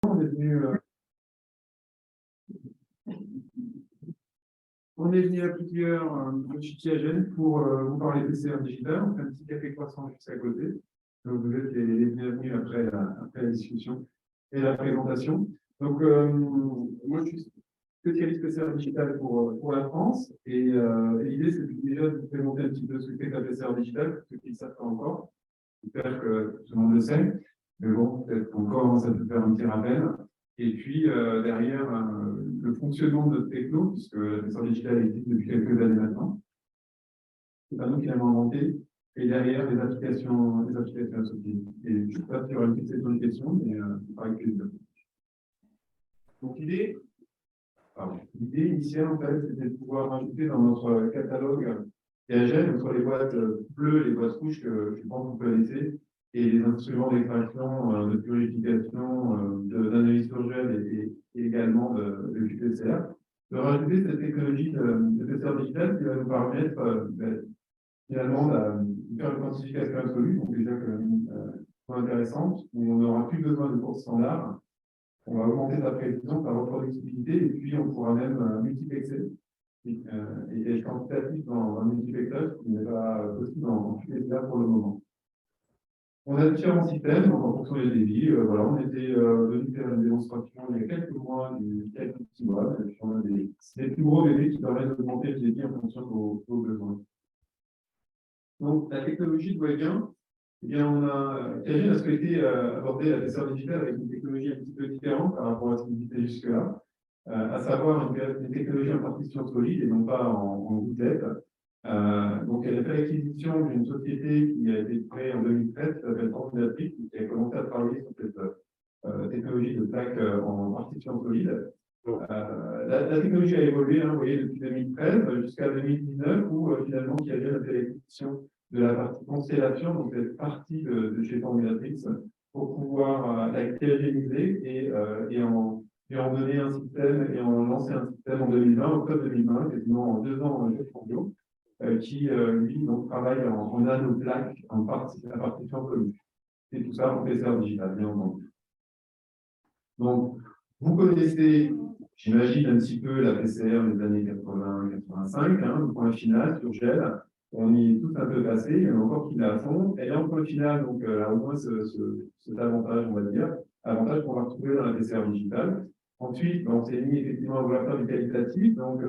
On est venu, on est venu à plusieurs je suis Thiagène pour vous parler de PCR digital. On fait un petit café croissant juste à côté. Donc vous êtes les bienvenus après la discussion et la présentation. Donc moi je suis spécialiste PCR digital pour la France et l'idée c'est déjà de vous présenter un petit peu ce qu'est la PCR digital, pour ceux qui ne savent pas encore. J'espère que tout le monde le sait, mais bon, peut-être qu'on commence à te faire un petit rappel. Et puis, derrière, le fonctionnement de notre techno, puisque la PCR digitale existe depuis quelques années maintenant, c'est pas nous qui l'avons inventé, et derrière, les applications associées. Et je ne sais pas si y aura une petite question, mais avec plaisir. Donc, l'idée initiale, en fait, c'était de pouvoir rajouter dans notre catalogue IAGEN, entre les boîtes bleues et les boîtes rouges que je pense que vous connaissez, et les instruments d'extraction, de purification, d'analyse sur gel et également de QPCR, de rajouter cette technologie de PCR digital qui va nous permettre finalement de faire une quantification absolue, donc déjà intéressante, où on n'aura plus besoin de cours standards. On va augmenter sa précision, sa reproductibilité, et puis on pourra même multiplexer et quantitatif dans un multiplexage qui n'est pas possible en QPCR pour le moment. On a différents systèmes, donc en fonction des débits. Voilà, on était venu faire une démonstration il y a quelques mois, quelques petits mois, et puis on a des plus gros débits qui permettent d'augmenter le débit en fonction de vos besoins. Donc, la technologie de Webien, eh bien, Thiagène a souhaité aborder la PCR digitale avec une technologie un petit peu différente par rapport à ce qu'on disait jusque-là, à savoir une technologie en partition solide et non pas en gouttelette. Donc, elle a fait l'acquisition d'une société qui a été créée en 2013, qui s'appelle Formulatrix, qui a commencé à travailler sur cette technologie de plaque en partition solide. La technologie a évolué, vous voyez, depuis 2013 jusqu'à 2019, où finalement, Thiagène a fait l'acquisition de la partie constellation, donc cette partie de chez Formulatrix, pour pouvoir la cryogéniser et en donner un système et en lancer un système en 2020, octobre 2020, quasiment en 2 ans pour bio, qui, lui, donc, travaille en nanoplaques, à partition solide. Et tout ça en PCR digital, bien entendu. Donc, vous connaissez, j'imagine, un petit peu la PCR des années 80-85, le point final sur gel. On y est tout un peu passé, il y en a encore qui l'a à fond. Et en point final, donc, au moins cet avantage, on va dire, avantage qu'on va retrouver dans la PCR digitale. Ensuite, on s'est mis effectivement à vouloir faire du qualitatif. Donc,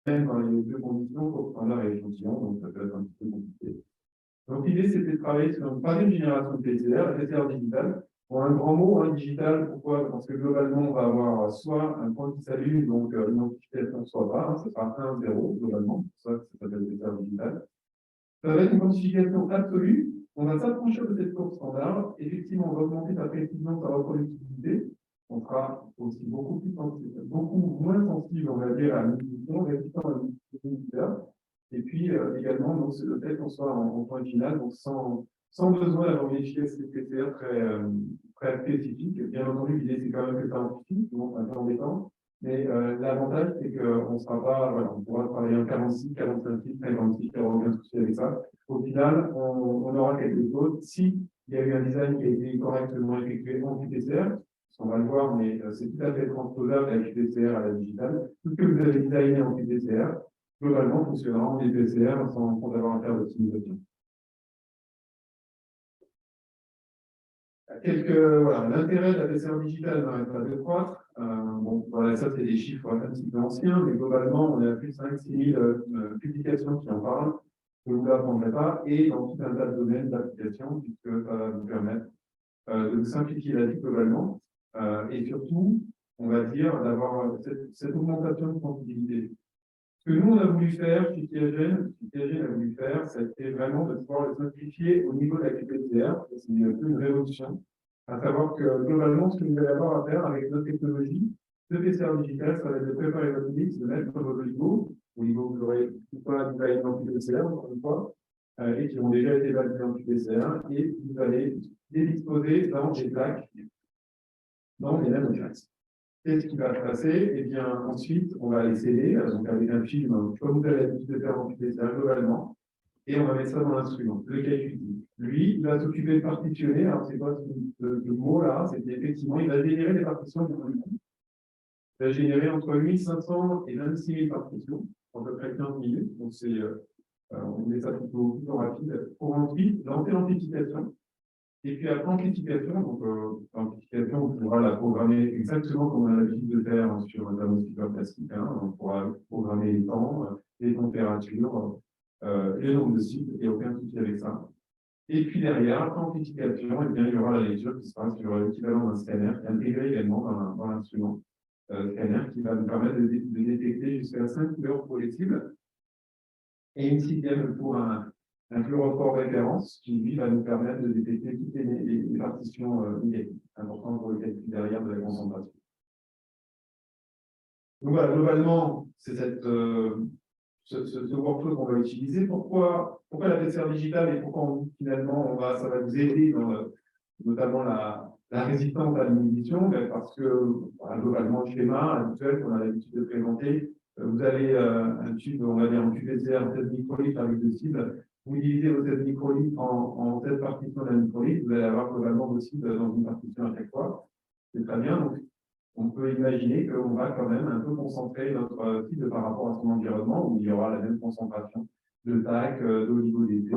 même dans les deux conditions, pour prendre et l'échantillon, donc ça peut être un petit peu compliqué. Donc, l'idée, c'était de travailler sur une troisième génération de PCR, la PCR digitale. Pour un grand mot, digital, pourquoi? Parce que globalement, on va avoir soit un point qui s'allume, donc l'identification soit pas, ce sera 1, 0, globalement, c'est ça que ça s'appelle PCR digitale. Ça va être une quantification absolue. On va s'approcher de cette courbe standard. Effectivement, on va augmenter sa précision, sa reproductibilité. On sera aussi beaucoup moins sensible, on va dire, à l'inhibition, résistant à l'inhibiteur. Et puis également, donc, c'est le fait qu'on soit en point final, donc sans besoin d'avoir une efficacité PCR très spécifique. Bien entendu, l'idée, c'est quand même que ça amplifie, donc c'est un peu embêtant. Mais l'avantage, c'est qu'on ne sera pas, voilà, on pourra travailler en 46, 45, 56, il n'y aura aucun souci avec ça. Au final, on aura quelque chose. Si il y a eu un design qui a été correctement effectué en QPCR, on va le voir, mais c'est tout à fait transposable à la QPCR à la digitale. Tout ce que vous avez designé en QPCR, globalement, fonctionnera en QPCR sans avoir à faire d'optimisation. Voilà, l'intérêt de la PCR digitale n'arrête pas de croître. Bon, voilà, ça, c'est des chiffres un petit peu anciens, mais globalement, on a plus de 5-6 000 publications qui en parlent. Je ne vous l'apprendrai pas, et dans tout un tas de domaines d'application, puisque ça va vous permettre de simplifier la vie globalement, et surtout, on va dire, d'avoir cette augmentation de sensibilité. Ce que nous, on a voulu faire chez Thiagène a voulu faire, ça a été vraiment de pouvoir le simplifier au niveau de la QPCR. C'est un peu une révolution. À savoir que globalement, ce que vous allez avoir à faire avec notre technologie de PCR digital, ça va être de préparer votre mix, de mettre votre oligo, au niveau que vous aurez tout pas validé en QPCR, encore une fois, et qui ont déjà été validés en QPCR, et vous allez les disposer dans des plaques dans les nanographes. Qu'est-ce qui va se passer? Eh bien, ensuite, on va les sceller, donc avec un film, comme vous avez l'habitude de faire en QPCR globalement, et on va mettre ça dans l'instrument, le KQT. Lui, il va s'occuper de partitionner. Alors, c'est quoi ce mot-là? C'est qu'effectivement, il va générer des partitions du collectif. Il va générer entre 1500 et 26 000 partitions, à peu près 15 minutes. Donc, on met ça plutôt rapide. Pour ensuite lancer l'amplification. Et puis après amplification, donc l'amplification, on pourra la programmer exactement comme on a l'habitude de faire sur un thermostat classique. On pourra programmer les temps, les températures, le nombre de cycles, il n'y a aucun souci avec ça. Et puis derrière, après amplification, eh bien, il y aura la lecture qui sera sur l'équivalent d'un scanner, qui est intégré également dans l'instrument scanner, qui va nous permettre de détecter jusqu'à 5 couleurs pour les cibles, et une sixième pour un fluorophore référence qui, lui, va nous permettre de détecter toutes les partitions négatives, important pour le calcul derrière de la concentration. Donc voilà, globalement, c'est ce workflow qu'on va utiliser. Pourquoi la PCR digitale et pourquoi finalement ça va nous aider dans notamment la résistance à l'inhibition? Parce que voilà, globalement, le schéma habituel qu'on a l'habitude de présenter, vous avez un tube, on va dire en QPCR, 16 microlitres avec deux cibles. Vous divisez vos 16 microlitres en 16 partitions d'un microlitre, vous allez avoir globalement vos cibles dans une partition à chaque fois. C'est très bien. Donc, on peut imaginer qu'on va quand même un peu concentrer notre cible par rapport à son environnement, où il y aura la même concentration de TAC, d'oligo-DT,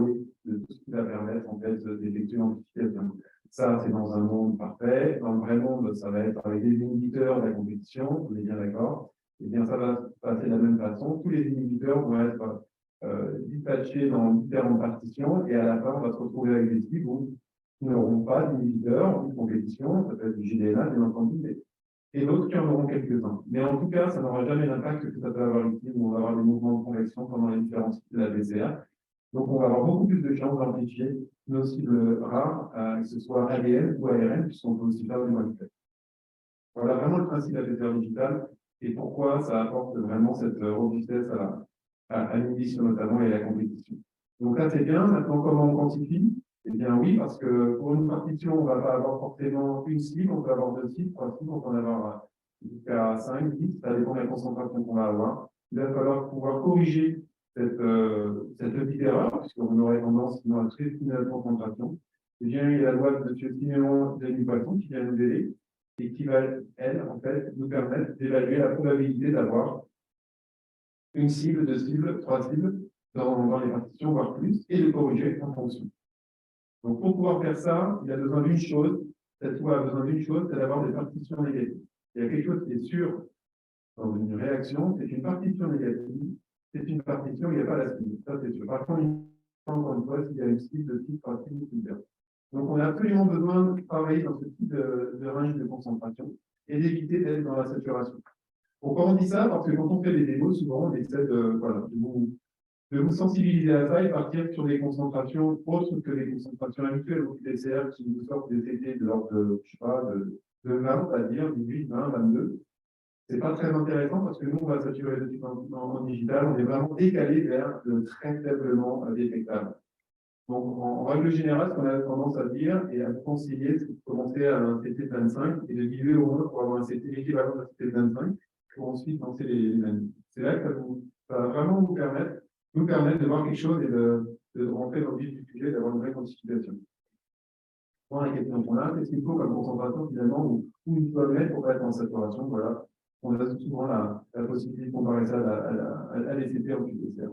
de tout ce qui va permettre en fait d'effectuer l'amplification. Ça, c'est dans un monde parfait. Dans le vrai monde, ça va être avec des inhibiteurs de la compétition, on est bien d'accord. Eh bien, ça va se passer de la même façon. Tous les inhibiteurs vont être dispatchés dans différentes partitions, et à la fin, on va se retrouver avec des cibles où ils n'auront pas d'inhibiteurs de compétition, ça peut être du JDNA, bien entendu, et d'autres qui en auront quelques-uns. Mais en tout cas, ça n'aura jamais l'impact que ça peut avoir ici, où on va avoir des mouvements de convection pendant les différents cycles de la PCR. Donc, on va avoir beaucoup plus de chances d'amplifier nos cibles rares, que ce soit ADN ou ARN, puisqu'on peut aussi faire du manipulation. Voilà vraiment le principe de la PCR digitale et pourquoi ça apporte vraiment cette robustesse à l'inhibition notamment et à la compétition. Donc là, c'est bien. Maintenant, comment on quantifie? Eh bien oui, parce que pour une partition, on ne va pas avoir forcément une cible, on peut avoir deux cibles, trois cibles, on peut en avoir jusqu'à 5, 10, ça dépend de la concentration qu'on va avoir. Il va falloir pouvoir corriger cette petite erreur, puisqu'on aurait tendance sinon à très fine concentration. Eh bien, il y a la loi de Siméon de Poisson qui vient nous aider et qui va, elle, en fait, nous permettre d'évaluer la probabilité d'avoir une cible, deux cibles, trois cibles dans les partitions, voire plus, et de corriger en fonction. Donc, pour pouvoir faire ça, il a besoin d'une chose, cette loi a besoin d'une chose, c'est d'avoir des partitions négatives. Il y a quelque chose qui est sûr dans une réaction, c'est une partition négative, c'est une partition où il n'y a pas la cible. Ça, c'est sûr. Par contre, encore une fois, s'il y a une cible, deux cibles, trois cibles, c'est bien. Donc, on a absolument besoin de travailler dans ce type de range de concentration et d'éviter d'être dans la saturation. Pourquoi on dit ça? Parce que quand on fait des démos, souvent, on essaie de vous sensibiliser à ça et partir sur des concentrations autres que les concentrations habituelles au PCR qui nous sortent des CT de l'ordre de, je sais pas, de 20, on va dire, 18, 20, 22. C'est pas très intéressant parce que nous, on va saturer le type en digital, on est vraiment décalé vers le très faiblement détectable. Donc, en règle générale, ce qu'on a tendance à dire et à vous conseiller, c'est de commencer à un CT de 25 et de diviser au moins pour avoir un CT équivalent d'un CT de 25 pour ensuite lancer les manips. C'est là que ça va vraiment nous permettre de voir quelque chose et de rentrer dans le vif du sujet, d'avoir une vraie quantification. Bon, la question qu'on a, qu'est-ce qu'il faut comme concentration finalement, où il faut le mettre pour pas être en saturation? Voilà. On a souvent la possibilité de comparer ça à l'ECT en QPCR.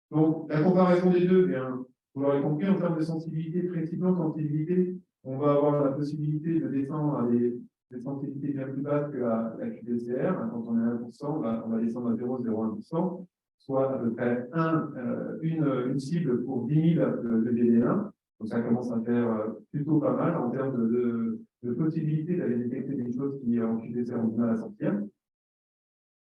Donc, la comparaison des deux, bien, vous l'aurez compris, en termes de sensibilité, précision, sensibilité, on va avoir la possibilité de descendre à des sensibilités bien plus basses que la QPCR. Quand on est à 1%, on va descendre à 0,01%, soit à peu près une cible pour 10 000 de DD1. Donc, ça commence à faire plutôt pas mal en termes de possibilité d'aller détecter des choses qui, en QPCR, ont du mal à sortir.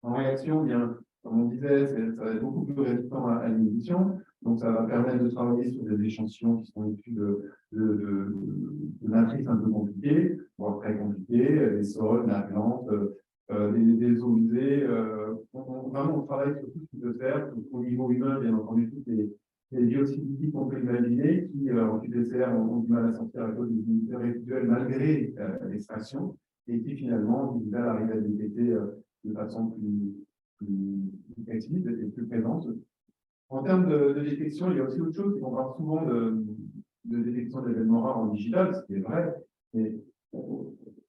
En réaction, bien, comme on disait, ça va être beaucoup plus résistant à l'inhibition. Donc, ça va permettre de travailler sur des échantillons qui sont issus de matrices un peu compliquées, voire très compliquées, des sols, la plante, des eaux usées. Vraiment, on travaille sur tout ce qui peut faire. Au niveau humain, bien entendu, toutes les biocidiques qu'on peut imaginer, qui, en QPCR, ont du mal à à sortir à cause des unités résiduelles malgré l'extraction, et qui finalement, digital arrive à détecter de façon plus précise et plus présente. En termes de détection, il y a aussi autre chose, c'est qu'on parle souvent de détection d'événements rares en digital, ce qui est vrai, mais il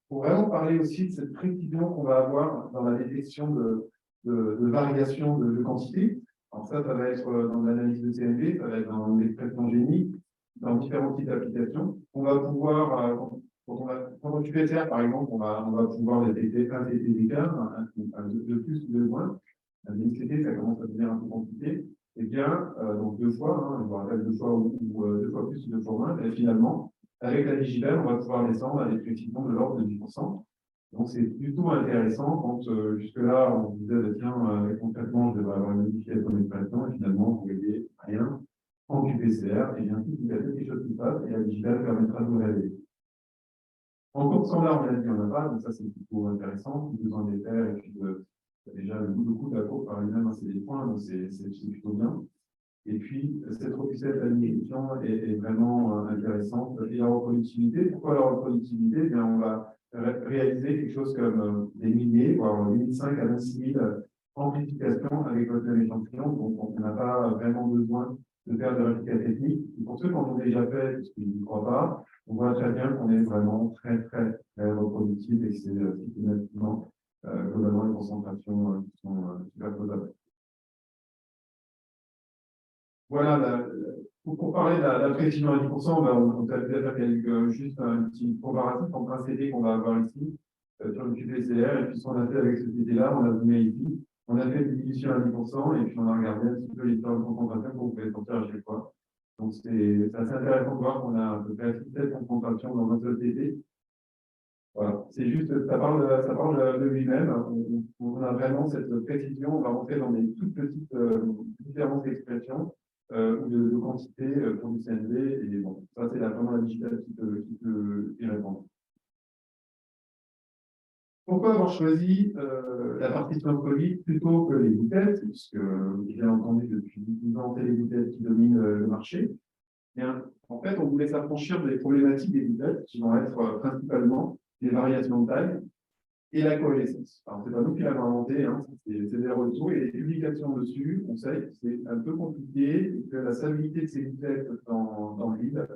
faut vraiment parler aussi de cette précision qu'on va avoir dans la détection de variations de quantité. Alors ça va être dans l'analyse de CNV, ça va être dans l'expression génie, dans différents types d'applications. On va pouvoir, quand on QPCR par exemple, on va pouvoir détecter un TT d'écart, de plus ou de moins. Un DCT, ça commence à devenir un peu compliqué. Eh bien, donc deux fois, je vous rappelle deux fois ou deux fois plus ou deux fois moins, et finalement, avec la digitale, on va pouvoir descendre à des précisions de l'ordre de 10%. Donc, c'est plutôt intéressant quand jusque-là, on disait, tiens, concrètement, je devrais avoir une modification d'expression, et finalement, vous voyez rien en QPCR, et bien, il y a quelque chose qui passe, et la digitale permettra de vous révéler. En cours standard, on a dit, on n'a pas, donc ça, c'est plutôt intéressant, plus besoin des paires, et puis déjà, le coup de la courbe par lui-même, c'est des points, donc c'est plutôt bien. Et puis, cette recette d'alimentation est vraiment intéressante. Et la reproductivité, pourquoi la reproductivité? Eh bien, on va réaliser quelque chose comme des milliers, voire 1500 à 26 000 amplifications avec votre même échantillon. Donc, on n'a pas vraiment besoin de faire de réplica technique. Et pour ceux qui en ont déjà fait, parce qu'ils ne croient pas, on voit très bien qu'on est vraiment très, très, très reproductif et que c'est systématiquement, globalement, les concentrations qui sont super posables. Voilà, pour parler de la précision à 10%, on peut faire juste un petit comparatif entre un CD qu'on va avoir ici, sur le QPCR, et puis ce qu'on a fait avec ce CD-là, on a zoomé ici, on a fait une division à 10%, et puis on a regardé un petit peu les différentes concentrations qu'on pouvait sortir à chaque fois. Donc c'est assez intéressant de voir qu'on a à peu près 7 concentrations dans un seul CD. Voilà, c'est juste, ça parle de lui-même. On a vraiment cette précision, on va rentrer dans des toutes petites différences d'expression ou de quantité pour du CNV. Et bon, ça, c'est vraiment la digitale qui peut y répondre. Pourquoi avoir choisi la partition colite plutôt que les bouteilles? Puisque, bien entendu, depuis 10 ans, c'est les bouteilles qui dominent le marché. Bien, en fait, on voulait s'affranchir des problématiques des bouteilles qui vont être principalement des variations de taille et la coalescence. Alors, c'est pas nous qui l'avons inventé, c'est des retours et les publications dessus. On sait que c'est un peu compliqué et que la stabilité de ces bouteilles dans le vide,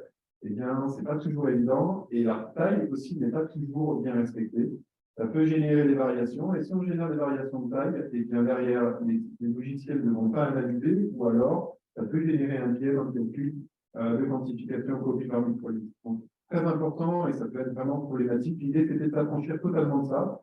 eh bien, c'est pas toujours évident et la taille aussi n'est pas toujours bien respectée. Ça peut générer des variations et si on génère des variations de taille, eh bien, derrière, les logiciels ne vont pas analyser ou alors ça peut générer un biais dans le calcul de quantification copie par microlitre. Donc, très important et ça peut être vraiment problématique. L'idée, c'était de s'affranchir totalement de ça.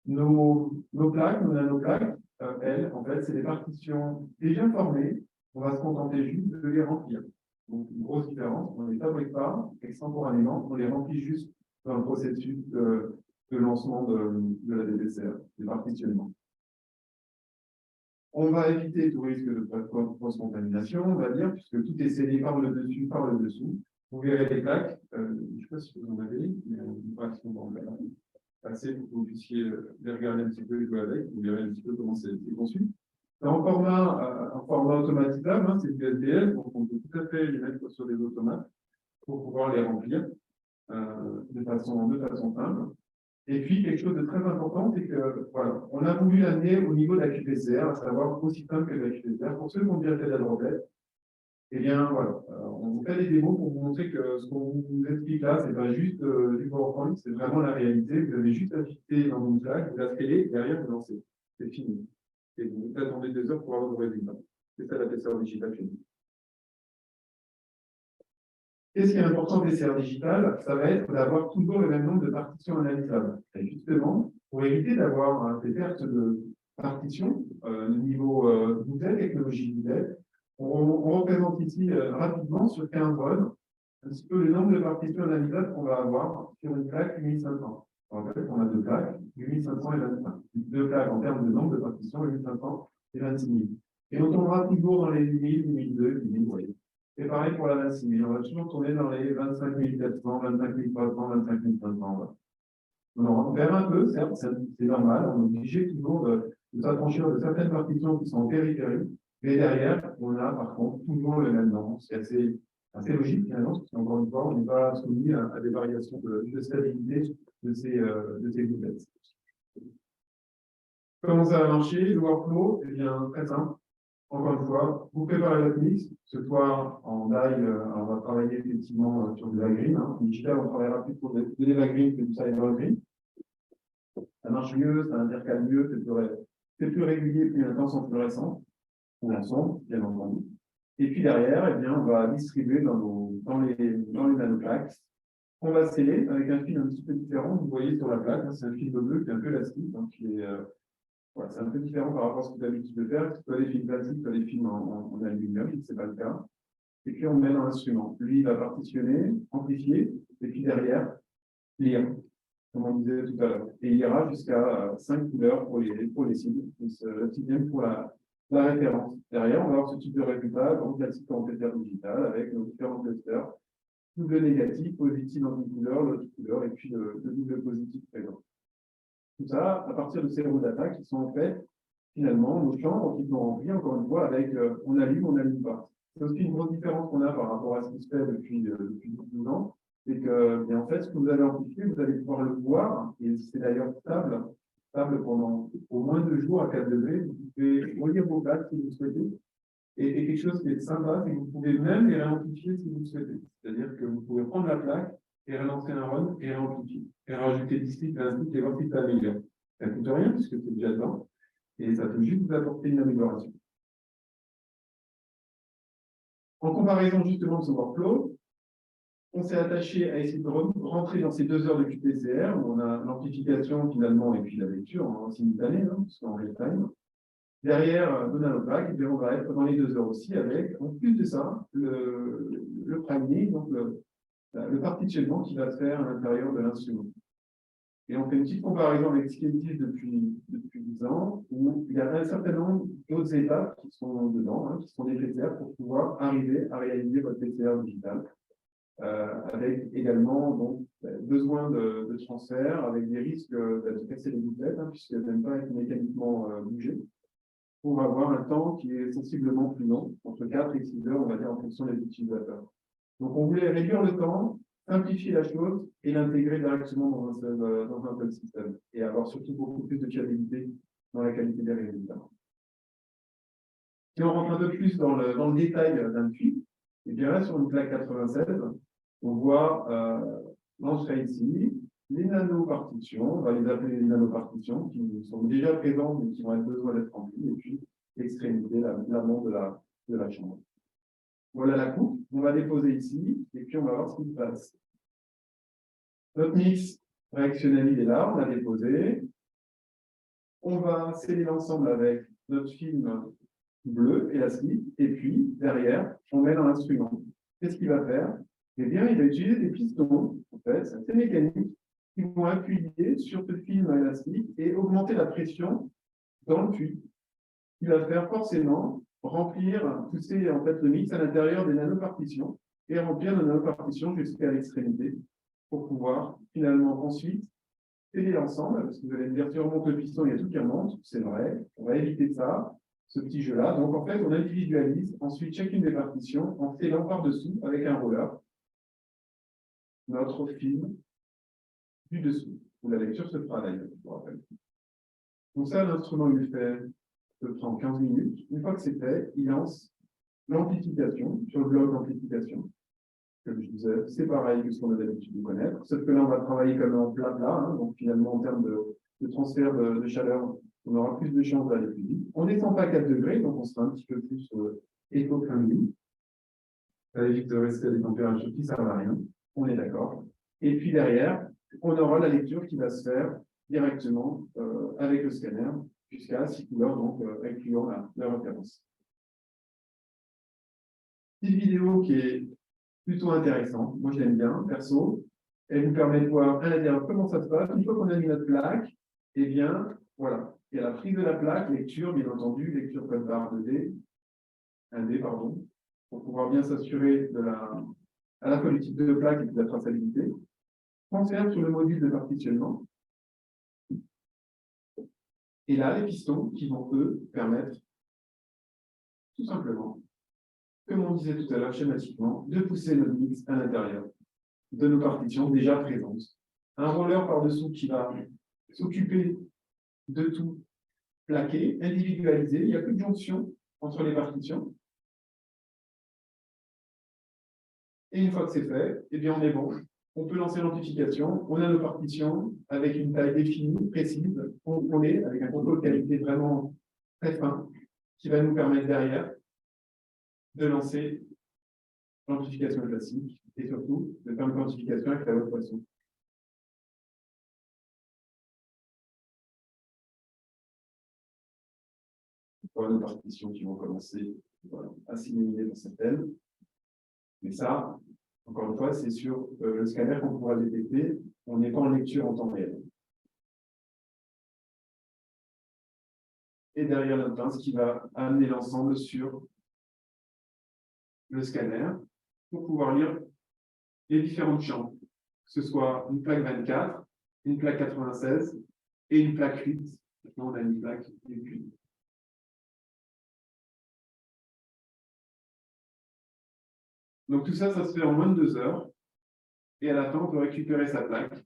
Nos plaques, nos nanoplaques, elles, en fait, c'est des partitions déjà formées. On va se contenter juste de les remplir. Donc, une grosse différence. On ne les fabrique pas extemporanément, on les remplit juste dans le processus de lancement de la DPCR, des partitionnements. On va éviter tout risque de post-contamination, on va dire, puisque tout est scellé par le dessus, par le dessous. Vous verrez les plaques, je ne sais pas si vous en avez, mais on va passer pour que vous puissiez les regarder un petit peu et jouer avec, vous verrez un petit peu comment c'est conçu. C'est en format automatisable, c'est du SDL, donc on peut tout à fait les mettre sur des automates pour pouvoir les remplir de façon simple. Et puis, quelque chose de très important, c'est que, voilà, on a voulu l'amener au niveau de la QPCR, à savoir aussi simple que la QPCR. Pour ceux qui ont déjà fait de la dropette, eh bien, voilà, on vous fait des démos pour vous montrer que ce qu'on vous explique là, c'est pas juste du PowerPoint, c'est vraiment la réalité. Vous avez juste à fixer dans une plaque, vous la scellez, derrière, vous lancez. C'est fini. Et vous attendez 2 heures pour avoir vos résultats. C'est ça la PCR digitale chez nous. Qu'est-ce qui est important de PCR digital? Ça va être d'avoir toujours le même nombre de partitions analysables. Et justement, pour éviter d'avoir des pertes de partitions de niveau bouteille, technologie bouteille, on représente ici rapidement sur 15 bonnes un petit peu le nombre de partitions analysables qu'on va avoir sur une plaque 8500. En fait, on a 2 plaques, 8500 et 25. 2 plaques en termes de nombre de partitions, 8500 et 26 000. Et on tombera toujours dans les 1000, 1002, 1000, vous voyez. C'est pareil pour la 26 000. On va toujours tourner dans les 25 400, 25 300, 25 500. On perd un peu, certes, c'est normal. On est obligé toujours de s'affranchir de certaines partitions qui sont en périphérie. Mais derrière, on a par contre toujours le même nombre. C'est assez assez logique finalement, parce qu'encore une fois, on n'est pas soumis à des variations de stabilité de ces gouttelettes. Comment ça va marcher, le workflow? Eh bien, très simple. Encore une fois, vous préparez votre mix. Ce soir, en DAI, on va travailler effectivement sur de l'agri. En digital, on travaillera plus pour de l'agri que du cyber-agri. Ça marche mieux, ça intercale mieux, c'est plus régulier, plus intense en fluorescence, ou ensemble, bien entendu. Et puis derrière, eh bien, on va distribuer dans les nanoplaques. On va sceller avec un fil un petit peu différent. Vous voyez sur la plaque, c'est un fil bleu qui est un peu élastique, donc voilà, c'est un peu différent par rapport à ce que vous avez l'habitude de faire, soit des fils plastiques, soit des fils en aluminium, ce n'est pas le cas. Et puis on met dans l'instrument. Lui, il va partitionner, amplifier, et puis derrière, lire, comme on disait tout à l'heure. Et il ira jusqu'à 5 couleurs pour les cibles, le sixième pour la référence. Derrière, on va avoir ce type de résultat, donc classique en cluster digital, avec nos différents clusters, double négatif, positif dans une couleur, l'autre couleur, et puis le double positif présent. Tout ça, à partir de ces roues d'attaque qui sont en fait, finalement, nos chambres qui sont remplies, encore une fois, avec on n'allume pas. C'est aussi une grosse différence qu'on a par rapport à ce qui se fait depuis 12 ans, c'est que, bien, en fait, ce que vous avez amplifié, vous allez pouvoir le voir, et c'est d'ailleurs stable pendant au moins 2 jours à 4 degrés. Vous pouvez relire vos plaques si vous le souhaitez. Et quelque chose qui est sympa, c'est que vous pouvez même les réamplifier si vous le souhaitez. C'est-à-dire que vous pouvez prendre la plaque et relancer un run et réamplifier. Et rajouter 10 clics, 20 clics et voir si ça améliore. Ça ne coûte rien puisque c'est déjà dedans. Et ça peut juste vous apporter une amélioration. En comparaison justement de ce workflow, on s'est attaché à essayer de rentrer dans ces 2 heures de QPCR où on a l'amplification finalement et puis la lecture en simultané, parce qu'en real time. Derrière de nanoplaque, et puis on va être dans les 2 heures aussi avec, en plus de ça, le priming, donc le partitionnement qui va se faire à l'intérieur de l'instrument. Et on fait une petite comparaison avec ce qui existe depuis 10 ans, où il y a un certain nombre d'autres étapes qui sont dedans, qui sont nécessaires pour pouvoir arriver à réaliser votre PCR digital. Avec également donc, besoin de transfert, avec des risques de casser les gouttelettes, puisqu'elles n'aiment pas être mécaniquement bougées, pour avoir un temps qui est sensiblement plus long, entre 4 et 6 heures, on va dire, en fonction des utilisateurs. Donc, on voulait réduire le temps, simplifier la chose et l'intégrer directement dans un seul système, et avoir surtout beaucoup plus de fiabilité dans la qualité des résultats. Si on rentre un peu plus dans le détail d'un puits, et bien là, sur une plaque 96, on voit l'entrée ici, les nanopartitions, on va les appeler les nanopartitions, qui sont déjà présentes mais qui vont être besoin d'être remplies, et puis l'extrémité, l'amont de la chambre. Voilà la coupe, on va déposer ici, et puis on va voir ce qui se passe. Notre mix réactionnel, il est là, on l'a déposé. On va sceller l'ensemble avec notre film bleu, élastique, et puis derrière, on met dans l'instrument. Qu'est-ce qu'il va faire? Eh bien, il va utiliser des pistons, en fait, c'est assez mécanique, qui vont appuyer sur ce film élastique et augmenter la pression dans le puits. Il va faire forcément remplir, pousser en fait le mix à l'intérieur des nanopartitions et remplir les nanopartitions jusqu'à l'extrémité pour pouvoir finalement ensuite sceller l'ensemble, parce que vous allez me dire, si on remonte le piston, il y a tout qui remonte, c'est vrai, on va éviter ça, ce petit jeu-là. Donc en fait, on individualise ensuite chacune des partitions en scellant par-dessous avec un roller notre film du dessous, où la lecture se fera d'ailleurs, je vous rappelle. Donc ça, l'instrument, il fait peut prendre 15 minutes. Une fois que c'est fait, il lance l'amplification sur le bloc d'amplification. Comme je disais, c'est pareil que ce qu'on a l'habitude de connaître, sauf que là, on va travailler comme en plat, donc finalement, en termes de transfert de chaleur, on aura plus de chances d'aller plus vite. On ne descend pas à 4 degrés, donc on sera un petit peu plus éco-friendly. Ça évite de rester à des températures qui ne servent à rien, on est d'accord. Et puis derrière, on aura la lecture qui va se faire directement avec le scanner, jusqu'à 6 couleurs, donc incluant la référence. Petite vidéo qui est plutôt intéressante, moi je l'aime bien, perso. Elle nous permet de voir à l'intérieur comment ça se passe. Une fois qu'on a mis notre plaque, eh bien, voilà. Il y a la prise de la plaque, lecture, bien entendu, lecture code barre 2D, 1D, pardon, pour pouvoir bien s'assurer à la fois du type de plaque et de la traçabilité. Transfert sur le module de partitionnement. Et là, les pistons qui vont, eux, permettre tout simplement comme on disait tout à l'heure schématiquement, de pousser notre mix à l'intérieur de nos partitions déjà présentes. Un roller par-dessous qui va s'occuper de tout plaqué, individualisé. Il n'y a plus de jonction entre les partitions. Et une fois que c'est fait, eh bien on est bon. On peut lancer l'amplification. On a nos partitions avec une taille définie, précise, contrôlée, avec un contrôle de qualité vraiment très fin, qui va nous permettre derrière de lancer l'amplification classique et surtout de faire une quantification avec la haute pression. Voilà nos partitions qui vont commencer à s'illuminer dans cette thème. Mais ça, encore une fois, c'est sur le scanner qu'on pourra détecter. On n'est pas en lecture en temps réel. Et derrière la pince qui va amener l'ensemble sur le scanner pour pouvoir lire les différentes chambres, que ce soit une plaque 24, une plaque 96 et une plaque 8. Maintenant, on a une plaque 8. Donc tout ça, ça se fait en moins de 2 heures. Et à la fin, on peut récupérer sa plaque,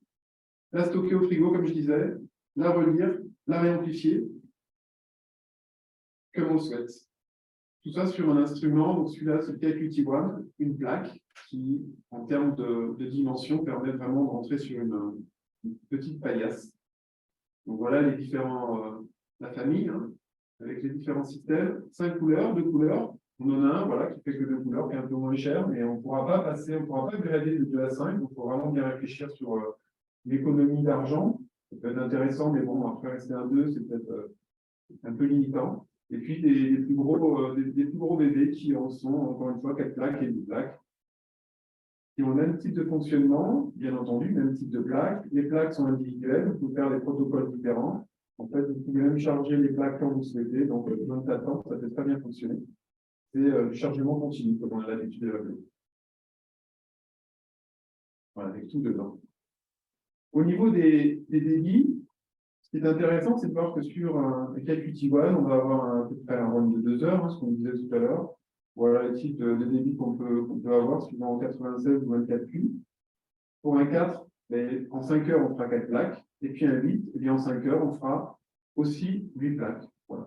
la stocker au frigo, comme je disais, la relire, la réamplifier, comme on le souhaite. Tout ça sur un instrument, donc celui-là, c'est le KQT1, une plaque qui, en termes de dimension, permet vraiment de rentrer sur une petite paillasse. Donc voilà les différents, la famille, hein, avec les différents systèmes, 5 couleurs, 2 couleurs. On en a un voilà, qui fait que 2 couleurs, qui est un peu moins cher, mais on ne pourra pas passer, on ne pourra pas grader de 2 à 5, donc il faut vraiment bien réfléchir sur l'économie d'argent. Ça peut être intéressant, mais bon, après rester à 2, c'est peut-être un peu limitant. Et puis des plus gros bébés qui en sont, encore une fois, 4 plaques et 10 plaques. Qui ont le même type de fonctionnement, bien entendu, même type de plaques. Les plaques sont individuelles, vous pouvez faire des protocoles différents. En fait, vous pouvez même charger les plaques quand vous souhaitez, donc 24 ans, ça peut très bien fonctionner. C'est du chargement continu, comme on a l'habitude de l'appeler. Voilà, avec tout dedans. Au niveau des débits, ce qui est intéressant, c'est de voir que sur un KQT1, on va avoir à peu près un run de 2 heures, hein, ce qu'on disait tout à l'heure. Voilà le type de débit qu'on peut avoir, suivant en 96 ou 24 Q. Pour un 4, en 5 heures, on fera 4 plaques. Et puis un 8, et bien en 5 heures, on fera aussi 8 plaques. Voilà.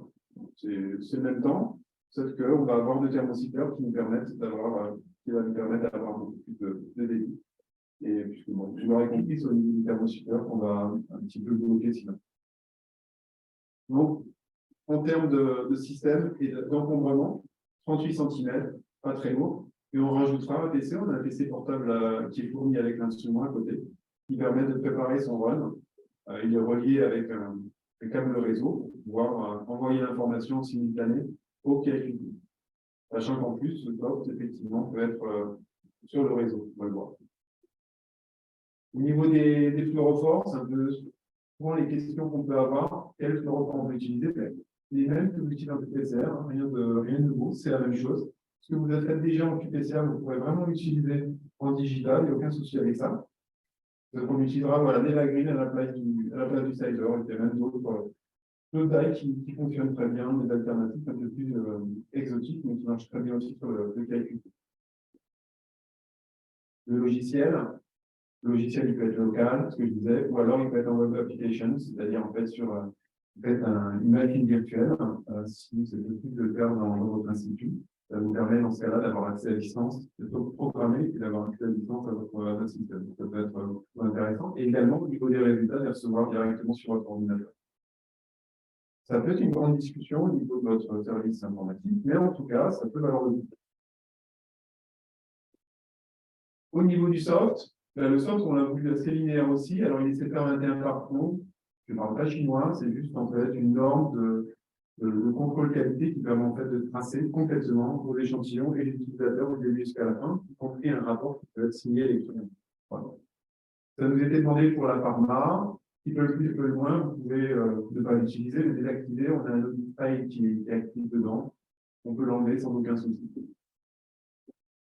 C'est le même temps, sauf qu'on va avoir 2 thermocipeurs qui nous permettent d'avoir beaucoup plus de débit. Et puisque bon, vous l'aurez compris, c'est au niveau du thermocipeur qu'on va un petit peu bloquer sinon. Donc, en termes de système et d'encombrement, 38 cm, pas très lourd. Et on rajoutera un PC, on a un PC portable qui est fourni avec l'instrument à côté, qui permet de préparer son run. Il est relié avec un câble réseau pour pouvoir envoyer l'information simultanée au KQT. Sachant qu'en plus, ce soft, effectivement, peut être sur le réseau, on va le voir. Au niveau des fluorophores, c'est un peu souvent les questions qu'on peut avoir. Quel fluorophore on peut utiliser? Les mêmes que l'outil d'un PCR, hein, rien de nouveau, c'est la même chose. Ce que vous avez fait déjà en QPCR, vous pourrez vraiment l'utiliser en digital, il n'y a aucun souci avec ça. Donc on utilisera voilà, des lagrines à la place du cider, et même d'autres tailles qui fonctionnent très bien, des alternatives un peu plus exotiques, mais qui marchent très bien aussi sur le calcul. Le logiciel, il peut être local, ce que je disais, ou alors il peut être en web application, c'est-à-dire en fait sur une machine virtuelle, si c'est possible de le faire dans votre institut. Ça vous permet dans ce cas-là d'avoir accès à distance, de programmer et d'avoir accès à distance à votre système. Ça peut être intéressant. Et également, au niveau des résultats, de les recevoir directement sur votre ordinateur. Ça peut être une grande discussion au niveau de votre service informatique, mais en tout cas, ça peut valoir le coup. Au niveau du soft, le soft, on l'a voulu assez linéaire aussi. Alors, il est CP21 par contre. Je ne parle pas chinois, c'est juste en fait une norme de contrôle qualité qui permet en fait de tracer complètement vos échantillons et les utilisateurs au début jusqu'à la fin, y compris un rapport qui peut être signé électroniquement. Voilà. Ça nous était demandé pour la pharma. Qui peut le plus, peu loin, vous pouvez ne pas l'utiliser, le désactiver. On a un autre file qui est actif dedans. On peut l'enlever sans aucun souci.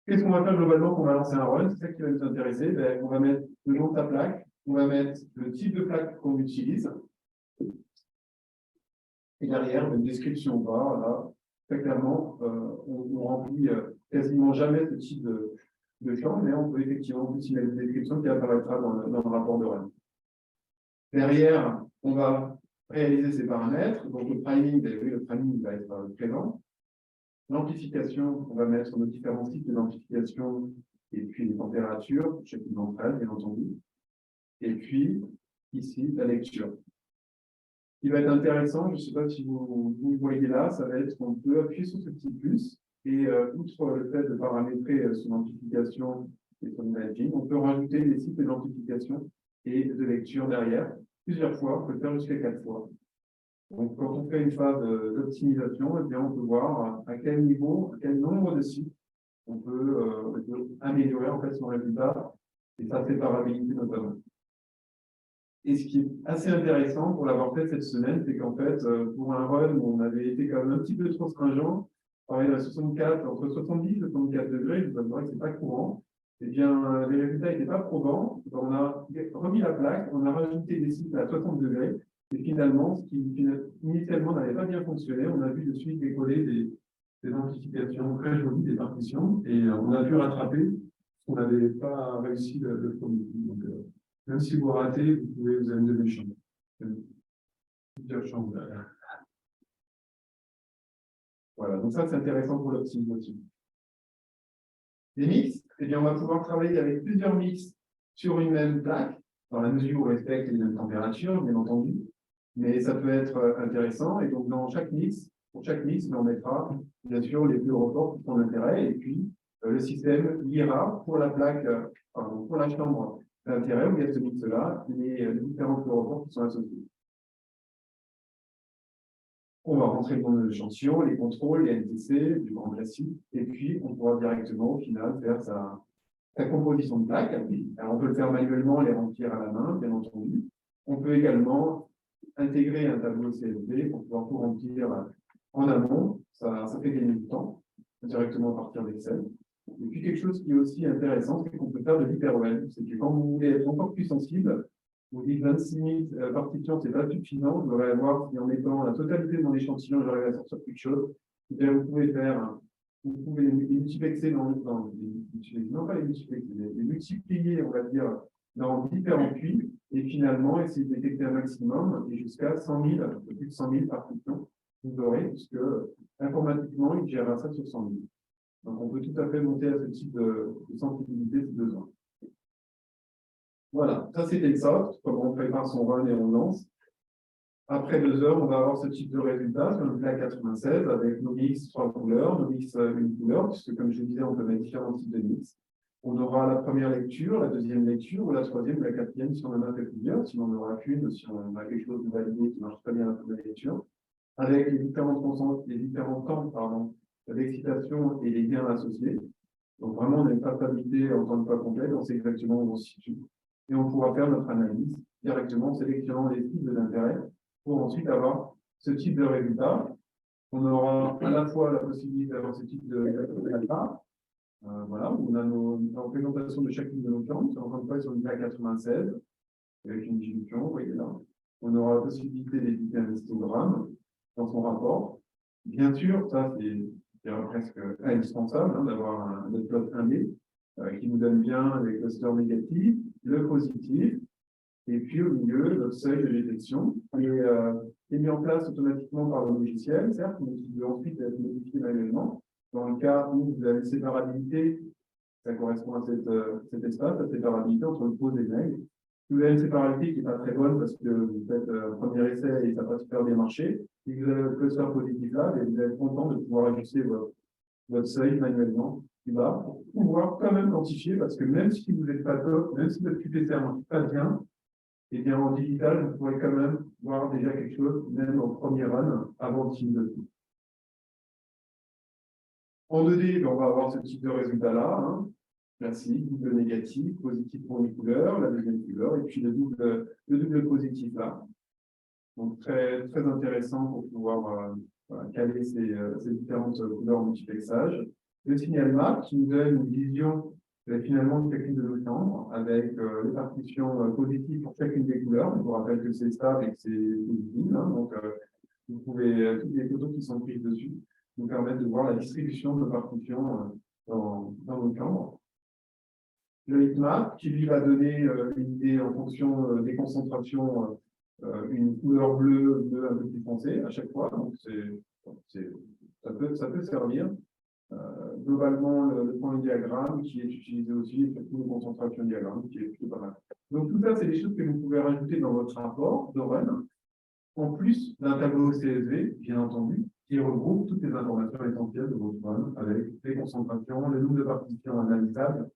Qu'est-ce qu'on va faire globalement quand on va lancer un run? C'est ça qui va nous intéresser. On va mettre le nom de ta plaque, on va mettre le type de plaque qu'on utilise. Et derrière, une description barre, là, très clairement, on remplit quasiment jamais ce type de champ, mais on peut effectivement utiliser la description qui apparaîtra dans le rapport de run. Derrière, on va réaliser ces paramètres. Donc, le priming, vous avez vu, le priming va être présent. L'amplification, on va mettre nos différents cycles d'amplification et puis les températures, chacune d'entre elles, bien entendu. Et puis, ici, la lecture. Ce qui va être intéressant, je ne sais pas si vous voyez là, ça va être qu'on peut appuyer sur ce petit plus et outre le fait de paramétrer son amplification et son imaging, on peut rajouter des cycles d'amplification et de lecture derrière, plusieurs fois, on peut le faire jusqu'à 4 fois. Donc, quand on fait une phase d'optimisation, eh bien, on peut voir à quel niveau, à quel nombre de cycles on peut améliorer en fait son résultat et sa séparabilité notamment. Et ce qui est assez intéressant pour l'avoir fait cette semaine, c'est qu'en fait, pour un run où on avait été quand même un petit peu trop stringent, pareil à 64, entre 70 et 74 degrés, je vous avouerai que ce n'est pas courant, eh bien, les résultats n'étaient pas probants. On a remis la plaque, on a rajouté des cycles à 60 degrés, et finalement, ce qui initialement n'avait pas bien fonctionné, on a vu de suite décoller des amplifications très jolies, des partitions, et on a pu rattraper ce qu'on n'avait pas réussi le premier coup. Donc, même si vous ratez, vous pouvez vous amener des chambres. Plusieurs chambres derrière. Voilà, donc ça, c'est intéressant pour l'optimisation. Les mix, eh bien, on va pouvoir travailler avec plusieurs mix sur une même plaque, dans la mesure où on respecte les mêmes températures, bien entendu. Mais ça peut être intéressant. Et donc, dans chaque mix, pour chaque mix, on mettra, bien sûr, les plus reports qui sont d'intérêt. Et puis, le système liera pour la plaque, pour la chambre d'intérêt, où il y a ce mix-là, les différents plus reports qui sont associés. On va rentrer dans l'échantillon, les contrôles, les NTC, du grand classique, et puis on pourra directement, au final, faire sa composition de plaques. Alors, on peut le faire manuellement, les remplir à la main, bien entendu. On peut également intégrer un tableau CSV pour pouvoir tout remplir en amont. Ça fait gagner du temps, directement à partir d'Excel. Et puis, quelque chose qui est aussi intéressant, c'est qu'on peut faire de l'hyper-OL. C'est que quand vous voulez être encore plus sensible, vous dites 26 000 partitions, ce n'est pas suffisant. Vous devez voir si en mettant la totalité de mon échantillon, j'arrive à sortir quelque chose. Vous pouvez faire, vous pouvez les multiplexer non pas les multiplexer, les multiplier, on va dire, dans différents puits, et finalement essayer de détecter un maximum, et jusqu'à 100 000, un peu plus de 100 000 partitions, vous aurez, puisque informatiquement, il gérera ça sur 100 000. Donc, on peut tout à fait monter à ce type de sensibilité si besoin. Voilà, ça c'était le soft, comment on prépare son run et on lance. Après 2 heures, on va avoir ce type de résultat sur le PLA 96 avec nos mix 3 couleurs, nos mix 1 couleur, puisque comme je disais, on peut mettre différents types de mix. On aura la première lecture, la deuxième lecture, ou la troisième ou la quatrième si on en a fait plusieurs, si on n'en aura qu'une, si on a quelque chose de validé qui marche très bien à la première lecture, avec les différents temps d'excitation et les liens associés. Donc vraiment, on a une traçabilité en temps de fois complète, on sait exactement où on se situe. Et on pourra faire notre analyse directement en sélectionnant les cibles d'intérêt pour ensuite avoir ce type de résultat. On aura à la fois la possibilité d'avoir ce type de résultat, voilà, où on a la représentation de chacune de nos plantes, encore une fois sur une PLA 96, avec une dilution, vous voyez là. On aura la possibilité d'éditer un histogramme dans son rapport. Bien sûr, ça c'est presque indispensable d'avoir un plot 1D qui nous donne bien les clusters négatifs, le positif, et puis au milieu, notre seuil de détection est mis en place automatiquement par le logiciel, certes, mais qui doit ensuite être modifié manuellement. Dans le cas où vous avez une séparabilité, ça correspond à cet espace, la séparabilité entre le pose et le neg. Si vous avez une séparabilité qui n'est pas très bonne parce que vous faites un premier essai et ça n'a pas super bien marché, si vous avez le cluster positif là, vous allez être content de pouvoir ajuster votre seuil manuellement plus bas pour pouvoir quand même quantifier, parce que même si vous n'êtes pas top, même si votre QPC ne marche pas bien, et bien en digital, vous pourrez quand même voir déjà quelque chose, même au premier run, avant de finir le tout. En 2D, on va avoir ce type de résultat-là, classique, double négatif, positif pour une couleur, la deuxième couleur, et puis le double positif là. Donc très, très intéressant pour pouvoir caler ces différentes couleurs en multiplexage. Le signal map qui nous donne une vision finalement de chacune de nos chambres avec les partitions positives pour chacune des couleurs. Je vous rappelle que c'est stable et que c'est positif. Donc, vous pouvez, toutes les photos qui sont prises dessus nous permettent de voir la distribution de partitions dans notre chambre. Le heatmap, qui lui va donner une idée en fonction des concentrations, une couleur bleue un peu plus foncée à chaque fois. Donc, ça peut servir. Globalement, le point de diagramme qui est utilisé aussi, et surtout le concentration diagramme qui est plutôt pas mal. Donc, tout ça, c'est des choses que vous pouvez rajouter dans votre rapport de run, en plus d'un tableau CSV, bien entendu, qui regroupe toutes les informations essentielles de votre run, avec les concentrations, le nombre de partitions analysables,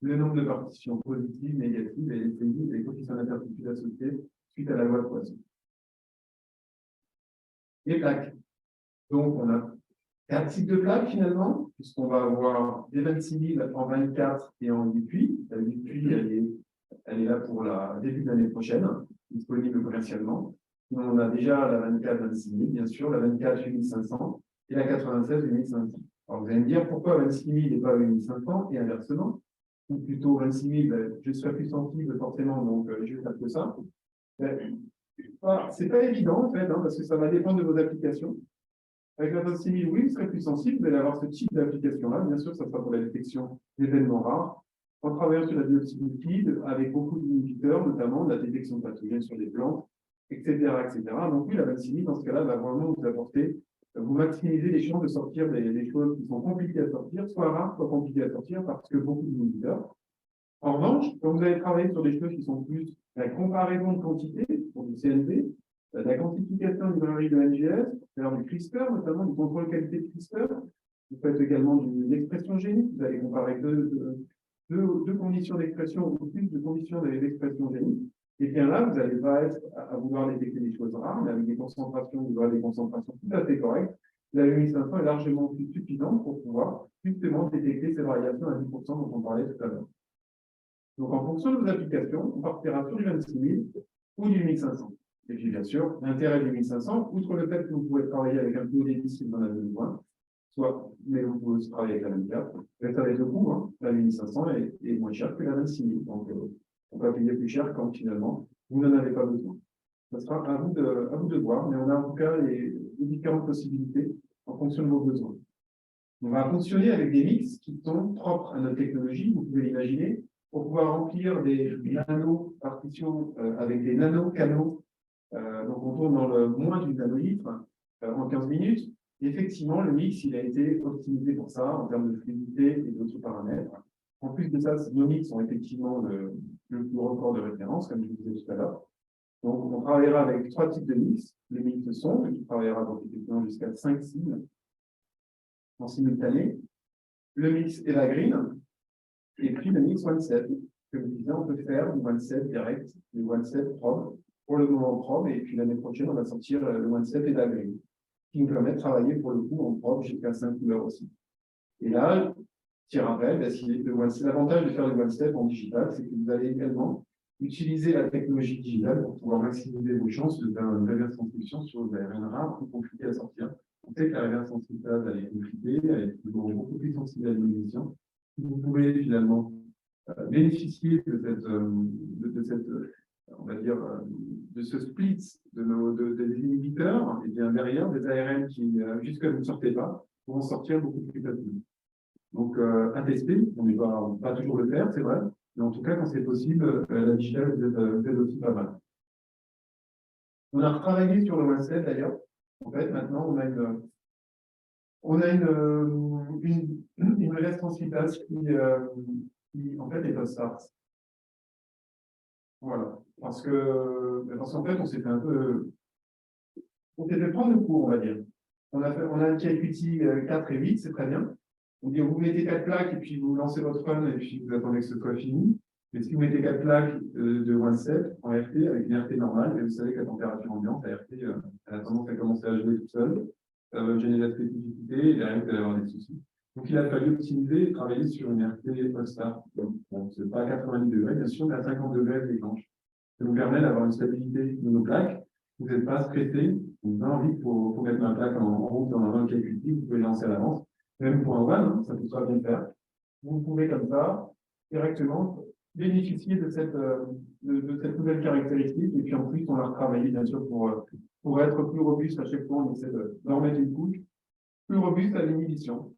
le nombre de partitions positives, négatives et les pays et les coefficients d'incertitude associés suite à la loi de Poisson. Les plaques. Donc, on a 4 types de plaques finalement, puisqu'on va avoir des 26 000 en 24 et en 8 puits. La 8 puits, elle est là pour le début de l'année prochaine, disponible commercialement. On a déjà la 24 26 000, bien sûr, la 24 8500 et la 96 8500. Alors, vous allez me dire pourquoi 26 000 et pas 8500 et inversement, ou plutôt 26 000, je serai plus sensible forcément, donc je vais faire que ça. C'est pas évident en fait, parce que ça va dépendre de vos applications. Avec la 26 000, oui, vous serez plus sensible, vous allez avoir ce type d'application-là. Bien sûr, ça sera pour la détection d'événements rares. En travaillant sur la dioxyde liquide, avec beaucoup d'inhibiteurs, notamment de la détection de pathogènes sur les plantes, etc., etc. Donc oui, la 26 000, dans ce cas-là, va vraiment vous apporter, vous maximiser les chances de sortir des choses qui sont compliquées à sortir, soit rares, soit compliquées à sortir, parce que beaucoup d'inhibiteurs. En revanche, quand vous allez travailler sur des choses qui sont plus la comparaison de quantité, pour du CNV, la quantification du librairie de NGS, faire du CRISPR, notamment du contrôle qualité de CRISPR. Vous faites également de l'expression génique. Vous allez comparer deux conditions d'expression ou plus de conditions d'expression génique. Et bien là, vous n'allez pas être à vouloir détecter des choses rares, mais avec des concentrations, vous aurez des concentrations tout à fait correctes. La 8500 est largement plus suffisante pour pouvoir justement détecter ces variations à 10% dont on parlait tout à l'heure. Donc, en fonction de vos applications, on partira sur du 26 000 ou du 1500. Et puis, bien sûr, l'intérêt du 1500, outre le fait que vous pouvez travailler avec un peu débit si vous en avez besoin, mais vous pouvez aussi travailler avec la 24, mais ça va être le coût, la 1500 est moins chère que la 26 000. Donc, on va payer plus cher quand finalement vous n'en avez pas besoin. Ce sera à vous de voir, mais on a en tout cas les différentes possibilités en fonction de vos besoins. On va fonctionner avec des mix qui sont propres à notre technologie, vous pouvez l'imaginer, pour pouvoir remplir des nano-partitions avec des nano-canaux. Donc, on tourne dans le moins d'une nanolitre en 15 minutes. Et effectivement, le mix, il a été optimisé pour ça en termes de fluidité et d'autres paramètres. En plus de ça, nos mix sont effectivement le record de référence, comme je vous disais tout à l'heure. Donc, on travaillera avec 3 types de mix. Le mix de son, qui travaillera donc effectivement jusqu'à 5 cibles en simultané. Le mix Evergreen. Et puis le mix OneSet, que vous disiez, on peut faire du OneSet direct, du OneSet probe, pour le moment probe, et puis l'année prochaine, on va sortir le OneSet Evergreen, qui nous permet de travailler pour le coup en probe jusqu'à 5 couleurs aussi. Et là, petit rappel, l'avantage de faire le OneSet en digital, c'est que vous allez également utiliser la technologie digitale pour pouvoir maximiser vos chances de faire une reverse transcription sur des ARN rares ou compliquées à sortir. On sait que la reverse transcriptase, elle est compliquée, elle est beaucoup plus sensible à l'inhibition. Vous pouvez finalement bénéficier de cette on va dire, de ce split des inhibiteurs, et bien derrière, des ARN qui, jusque vous ne sortez pas, vont sortir beaucoup plus facilement. Donc, à tester, on ne va pas toujours le faire, c'est vrai, mais en tout cas, quand c'est possible, la digitale, vous êtes aussi pas mal. On a retravaillé sur le OneSet d'ailleurs. En fait, maintenant, on a une relève transmitase qui, en fait, est post-start. Voilà. Parce qu'en fait, on s'est fait un peu. On s'est fait prendre le coup, on va dire. On a un KQT 4 et 8, c'est très bien. On dit, vous mettez 4 plaques et puis vous lancez votre run et puis vous attendez que ce soit fini. Mais si vous mettez 4 plaques de OneSet en RT avec une RT normale, et vous savez que la température ambiante, la RT, elle a tendance à commencer à jouer toute seule. Ça va gêner la spécificité et derrière, vous allez avoir des soucis. Donc, il a fallu optimiser et travailler sur une RT post-start. Bon, ce n'est pas à 90 degrés, bien sûr, mais à 50 degrés avec les planches. Ça nous permet d'avoir une stabilité de nos plaques. Vous n'êtes pas stressé. Vous avez envie pour mettre ma plaque en route dans un KQT, vous pouvez lancer à l'avance. Même pour un one, ça peut très bien le faire. Vous pouvez comme ça, directement, bénéficier de cette nouvelle caractéristique. Et puis en plus, on l'a retravaillé, bien sûr, pour être plus robuste. À chaque fois, on essaie de remettre une couche plus robuste à l'inhibition.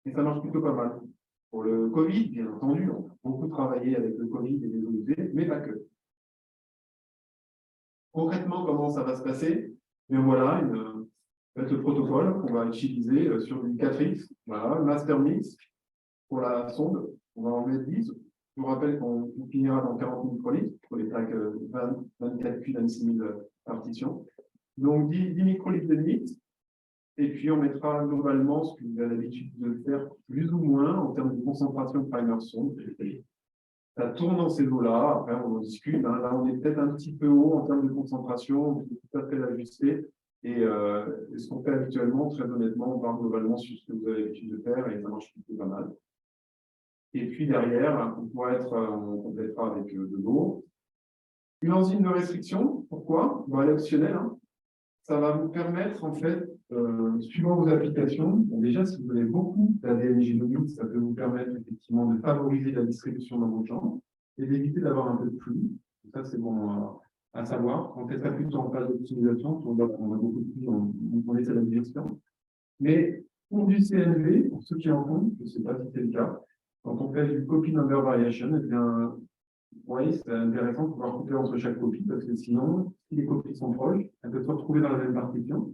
Et ça marche plutôt pas mal. pour le Covid, bien entendu, on a beaucoup travaillé avec le Covid et les OUD, mais pas que. Concrètement, comment ça va se passer? Bien voilà, le protocole qu'on va utiliser sur du 4X, voilà, master mix pour la sonde, on va en mettre 10. Je vous rappelle qu'on finira dans 40 microlitres pour les plaques 24 puis 26 000 partitions. Donc 10 microlitres de mix. Et puis, on mettra globalement ce que vous avez l'habitude de faire, plus ou moins, en termes de concentration de primer sonde. Ça tourne dans ces eaux-là. Après, on en discute. Hein. Là, on est peut-être un petit peu haut en termes de concentration. On peut tout à fait l'ajuster. Et ce qu'on fait habituellement, très honnêtement, on part globalement sur ce que vous avez l'habitude de faire et ça marche plutôt pas mal. Et puis, derrière, on complétera avec de l'eau. Une enzyme de restriction. Pourquoi? Elle est optionnelle. Hein. Ça va vous permettre, en fait, suivant vos applications, bon, déjà, si vous avez beaucoup d'ADN génomique, ça peut vous permettre effectivement de favoriser la distribution dans vos champs et d'éviter d'avoir un peu de flux. Ça, c'est bon à savoir. On fait ça plutôt en phase d'optimisation, on a beaucoup de flux, on essaie la digestion. Mais pour du CNV, pour ceux qui en font, je ne sais pas si c'est le cas, quand on fait du copy number variation, eh bien, oui, c'est intéressant de pouvoir couper entre chaque copie, parce que sinon, si les copies sont proches, elles peuvent se retrouver dans la même partition.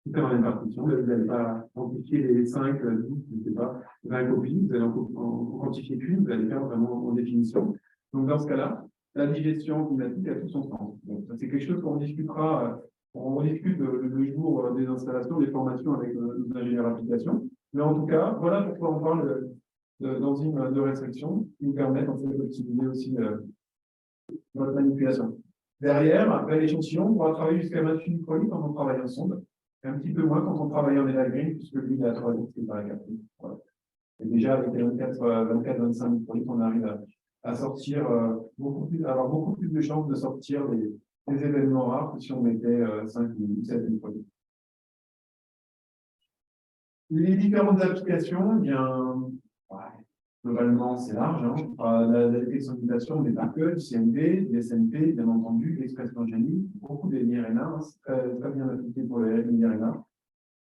Dans la même partition, vous n'allez pas quantifier les 5, 10, je ne sais pas, 20 copies, vous allez en quantifier qu'une, vous allez faire vraiment en définition. Donc, dans ce cas-là, la digestion climatique a tout son sens. Donc, c'est quelque chose qu'on discutera, on discute le jour des installations, des formations avec nos ingénieurs applications. Mais en tout cas, voilà pourquoi on parle d'enzymes de restriction qui nous permettent en fait d'optimiser aussi votre manipulation. Derrière, après l'échantillon, on pourra travailler jusqu'à 28 microlitres quand on travaille en sonde, et un petit peu moins quand on travaille en élagrine, puisque lui, il est à 3 litres, c'est pas à 4 litres. Voilà. Et déjà, avec les 24-25 microlitres, on arrive à sortir avoir beaucoup plus de chances de sortir des événements rares que si on mettait 5 ou 7 microlitres. Les différentes applications, eh bien, globalement, c'est large. Hein. La détection de mutation n'est pas que du CMV, du SNP, bien entendu, l'expression génique, beaucoup des l'IRNA, c'est très bien appliqué pour les l'IRNA.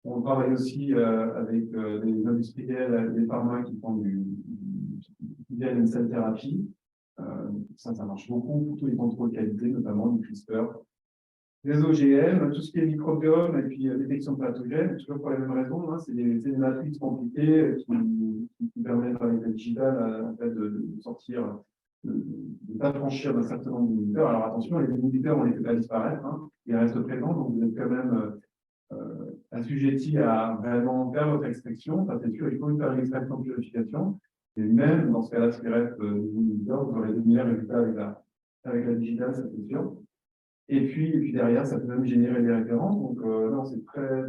On travaille aussi avec des industriels, des pharma qui font du cell thérapie. Ça marche beaucoup pour tous les contrôles qualité, notamment du CRISPR. Les OGM, tout ce qui est microbiome et puis détection de pathogènes, toujours pour les mêmes raisons. Hein, c'est des matrices compliquées qui permettent avec la digitale en fait, de sortir, de ne pas franchir d'un certain nombre d'inhibiteurs. Alors attention, les inhibiteurs, on ne les fait pas disparaître, hein, ils restent présents, donc vous êtes quand même assujetti à vraiment faire votre extraction. Ça, c'est sûr, il faut faire une extraction de purification. Et même dans ce cas-là, ce qui reste des inhibiteurs, vous aurez de meilleurs résultats avec la digitale, ça c'est sûr. Et puis derrière, ça peut même générer des références. Donc, non, c'est très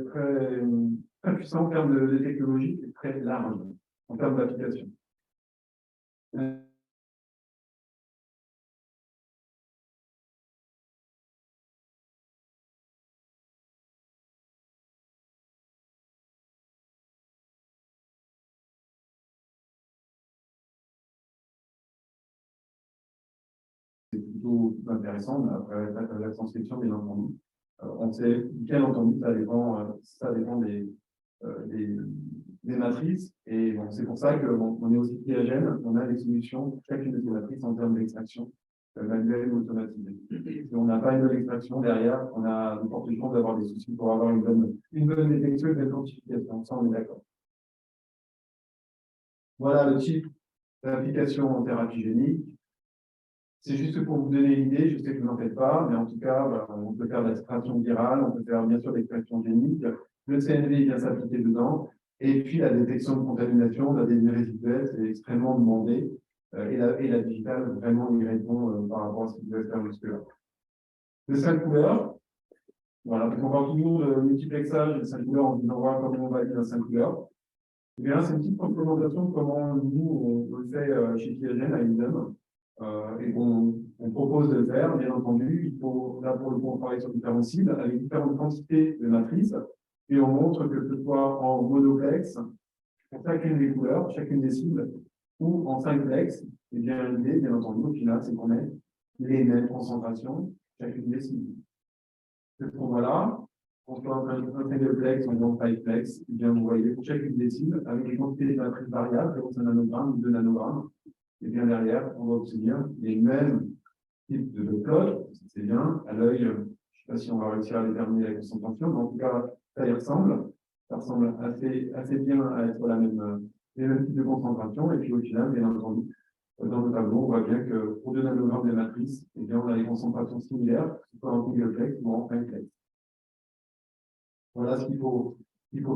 puissant en termes de technologie et très large en termes d'application. C'est plutôt intéressant, mais après la transcription, bien entendu. On sait, bien entendu, ça dépend des matrices. Et bon, c'est pour ça qu'on est aussi piagène. On a des solutions pour chacune de ces matrices en termes d'extraction manuelle ou automatisée. Si on n'a pas une bonne extraction derrière, on a de fortes chances d'avoir des soucis pour avoir une bonne détection et une bonne quantification. Ça, on est d'accord. Voilà le type d'application en thérapie génique. C'est juste pour vous donner l'idée, je sais que vous n'en faites pas, mais en tout cas, voilà, on peut faire de l'extraction virale, on peut faire bien sûr l'extraction génique, le CNV vient s'appliquer dedans, et puis la détection de contamination, l'ADN résiduel, c'est extrêmement demandé, et la digitale vraiment y répond par rapport à ce que vous devez faire jusque-là. Le 5 couleurs, voilà, donc on parle toujours de multiplexage et de 5 couleurs en disant voir comment on va dire 5 couleurs. Eh bien, c'est une petite représentation de comment nous, on le fait chez Piagène à INSEM. Et on propose de le faire, bien entendu. Il faut, là pour le coup, on travaille sur différentes cibles avec différentes quantités de matrices. Et on montre que ce soit en monoplex, pour chacune des couleurs, chacune des cibles, ou en 5plex. Et bien, l'idée, bien entendu, au final, c'est qu'on ait les mêmes concentrations, chacune des cibles. C'est ce qu'on voit là. on soit un singleplex ou un fiveplex, et bien vous voyez pour chacune des cibles, avec les quantités de matrices variables, 0,5 nanogrammes ou 2 nanogrammes, et bien derrière, on va obtenir les mêmes types de plot, c'est bien, à l'œil, je ne sais pas si on va réussir à déterminer la concentration, mais en tout cas, ça y ressemble. Ça ressemble assez bien à être les mêmes types de concentration, et puis au final, bien entendu, dans le tableau, on voit bien que pour 2 nanogrammes de matrice, eh bien, on a les concentrations similaires, que ce soit en singleplex ou en fiveplex. Voilà ce qu'il faut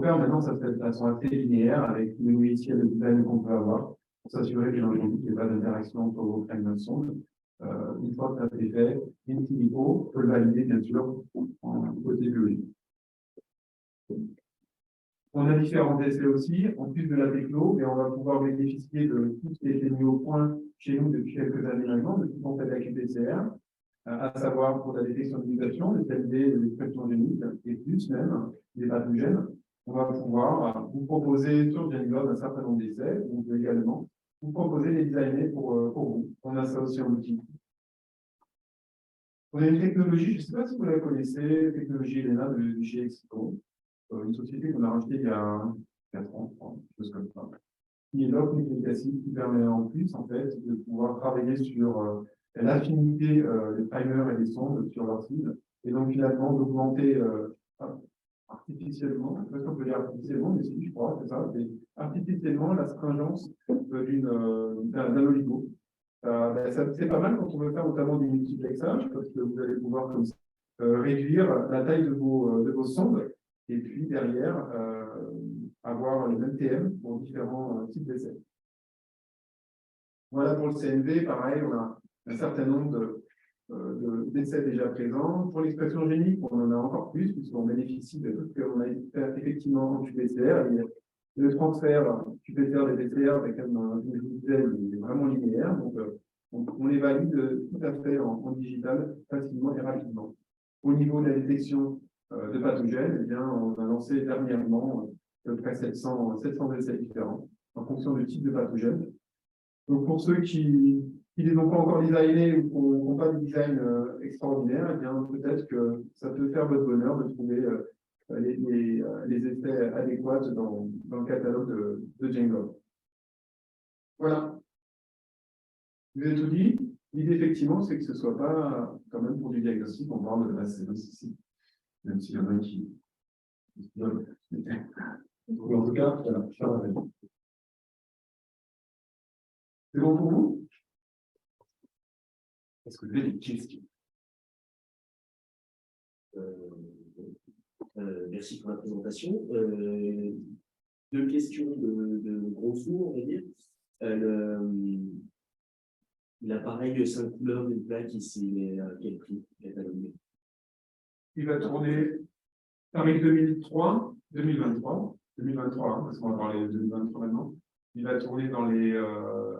faire maintenant, ça se fait de façon assez linéaire avec les logiciels de design qu'on peut avoir pour s'assurer bien entendu qu'il n'y ait pas d'interaction entre vos fragments de sonde. Une fois que ça c'est fait, in silico peut le valider bien sûr en côté biologique. On a différents essais aussi, en plus de la techno, et on va pouvoir bénéficier de tout ce qui a été mis au point chez nous depuis quelques années maintenant, depuis qu'on fait la QPCR, à savoir pour la détection de mutation, des TLD, des expressions géniques, et plus même, des pathogènes. On va pouvoir vous proposer sur GenGlobe un certain nombre d'essais, on peut également vous proposer les designer pour vous. On a ça aussi en outil. On a une technologie, je ne sais pas si vous la connaissez, technologie ELENA de chez Exico, une société qu'on a rachetée il y a 4 ans, quelque chose comme ça, qui est l'offre nucléique acide, qui permet en plus, en fait, de pouvoir travailler sur l'affinité des primers et des sondes sur leur cible, et donc finalement d'augmenter artificiellement, je ne sais pas si on peut dire artificiellement, mais si je crois, c'est ça, c'est artificiellement la stringence d'un oligo. C'est pas mal quand on veut faire notamment du multiplexage, parce que vous allez pouvoir comme ça, réduire la taille de vos sondes, et puis derrière, avoir les mêmes TM pour différents types d'essais. Voilà pour le CNV, pareil, on a un certain nombre d'essais déjà présents. Pour l'expression génique, on en a encore plus, puisqu'on bénéficie de tout ce qu'on a fait effectivement en QPCR. Le transfert QPCR des PCR, avec un visuel est vraiment linéaire, donc on les valide tout à fait en digital facilement et rapidement. Au niveau de la détection de pathogènes, eh bien, on a lancé dernièrement à peu près 700 essais différents en fonction du type de pathogène. Donc, pour ceux qui ne les ont pas encore designés ou qui n'ont pas de design extraordinaire, eh bien, peut-être que ça peut faire votre bonheur de trouver les effets adéquats dans le catalogue de Django. Voilà. Je vous ai tout dit. L'idée, effectivement, c'est que ce ne soit pas quand même pour du diagnostic, on parle de la ici, même s'il y en a qui. En tout cas, voilà, c'est bon pour vous? Est-ce que vous avez des questions? Merci pour la présentation. Deux questions de gros sous, on va dire. L'appareil de 5 couleurs d'une plaque ici, il est à quel prix catalogué? Il va tourner avec 2023, parce qu'on va parler de 2023 maintenant. Il va tourner dans les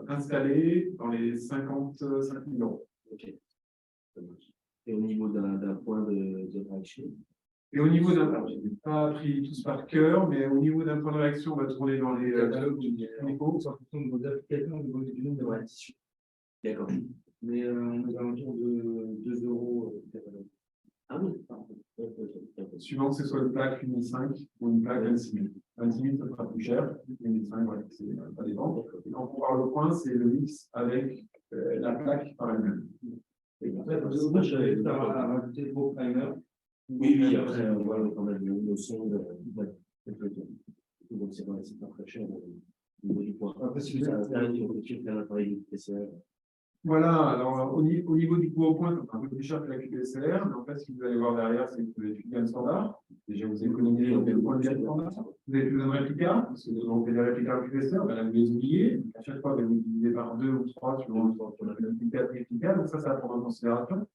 installés dans les 55 000 €. Ok. Et au niveau d'un point de réaction? Et au niveau d'un, je n'ai pas pris tous par cœur, mais au niveau d'un point de réaction, on va tourner dans les catalogues du niveau, en fonction de vos applications, du nombre de réactions. D'accord. Mais on est à l'entour de 2 € catalogue. Ah oui. Suivant que ce soit une plaque 1005 ou une plaque 26 000. 26 000, ça sera plus cher. 1005, voilà, ça dépend. Et quand on parle au point, c'est le mix avec la plaque par elle-même. Et en fait, moi, j'avais rajouté vos primers. Oui, après, on voit quand même nos sondes. Donc, c'est pas très cher au niveau du point. Après, si vous avez un appareil de PCR. Voilà, alors au niveau du coût au point, c'est un peu plus cher que la QPCR, mais en fait, ce que vous allez voir derrière, c'est que vous avez plus de gamme standard. Déjà, vous économisez le point de gamme standard. Vous avez plus de réplica, parce que vous avez des réplicas QPCR, ben là, vous les oubliez. À chaque fois, vous divisez par 2 ou 3 suivant la réplica, donc ça va prendre en considération.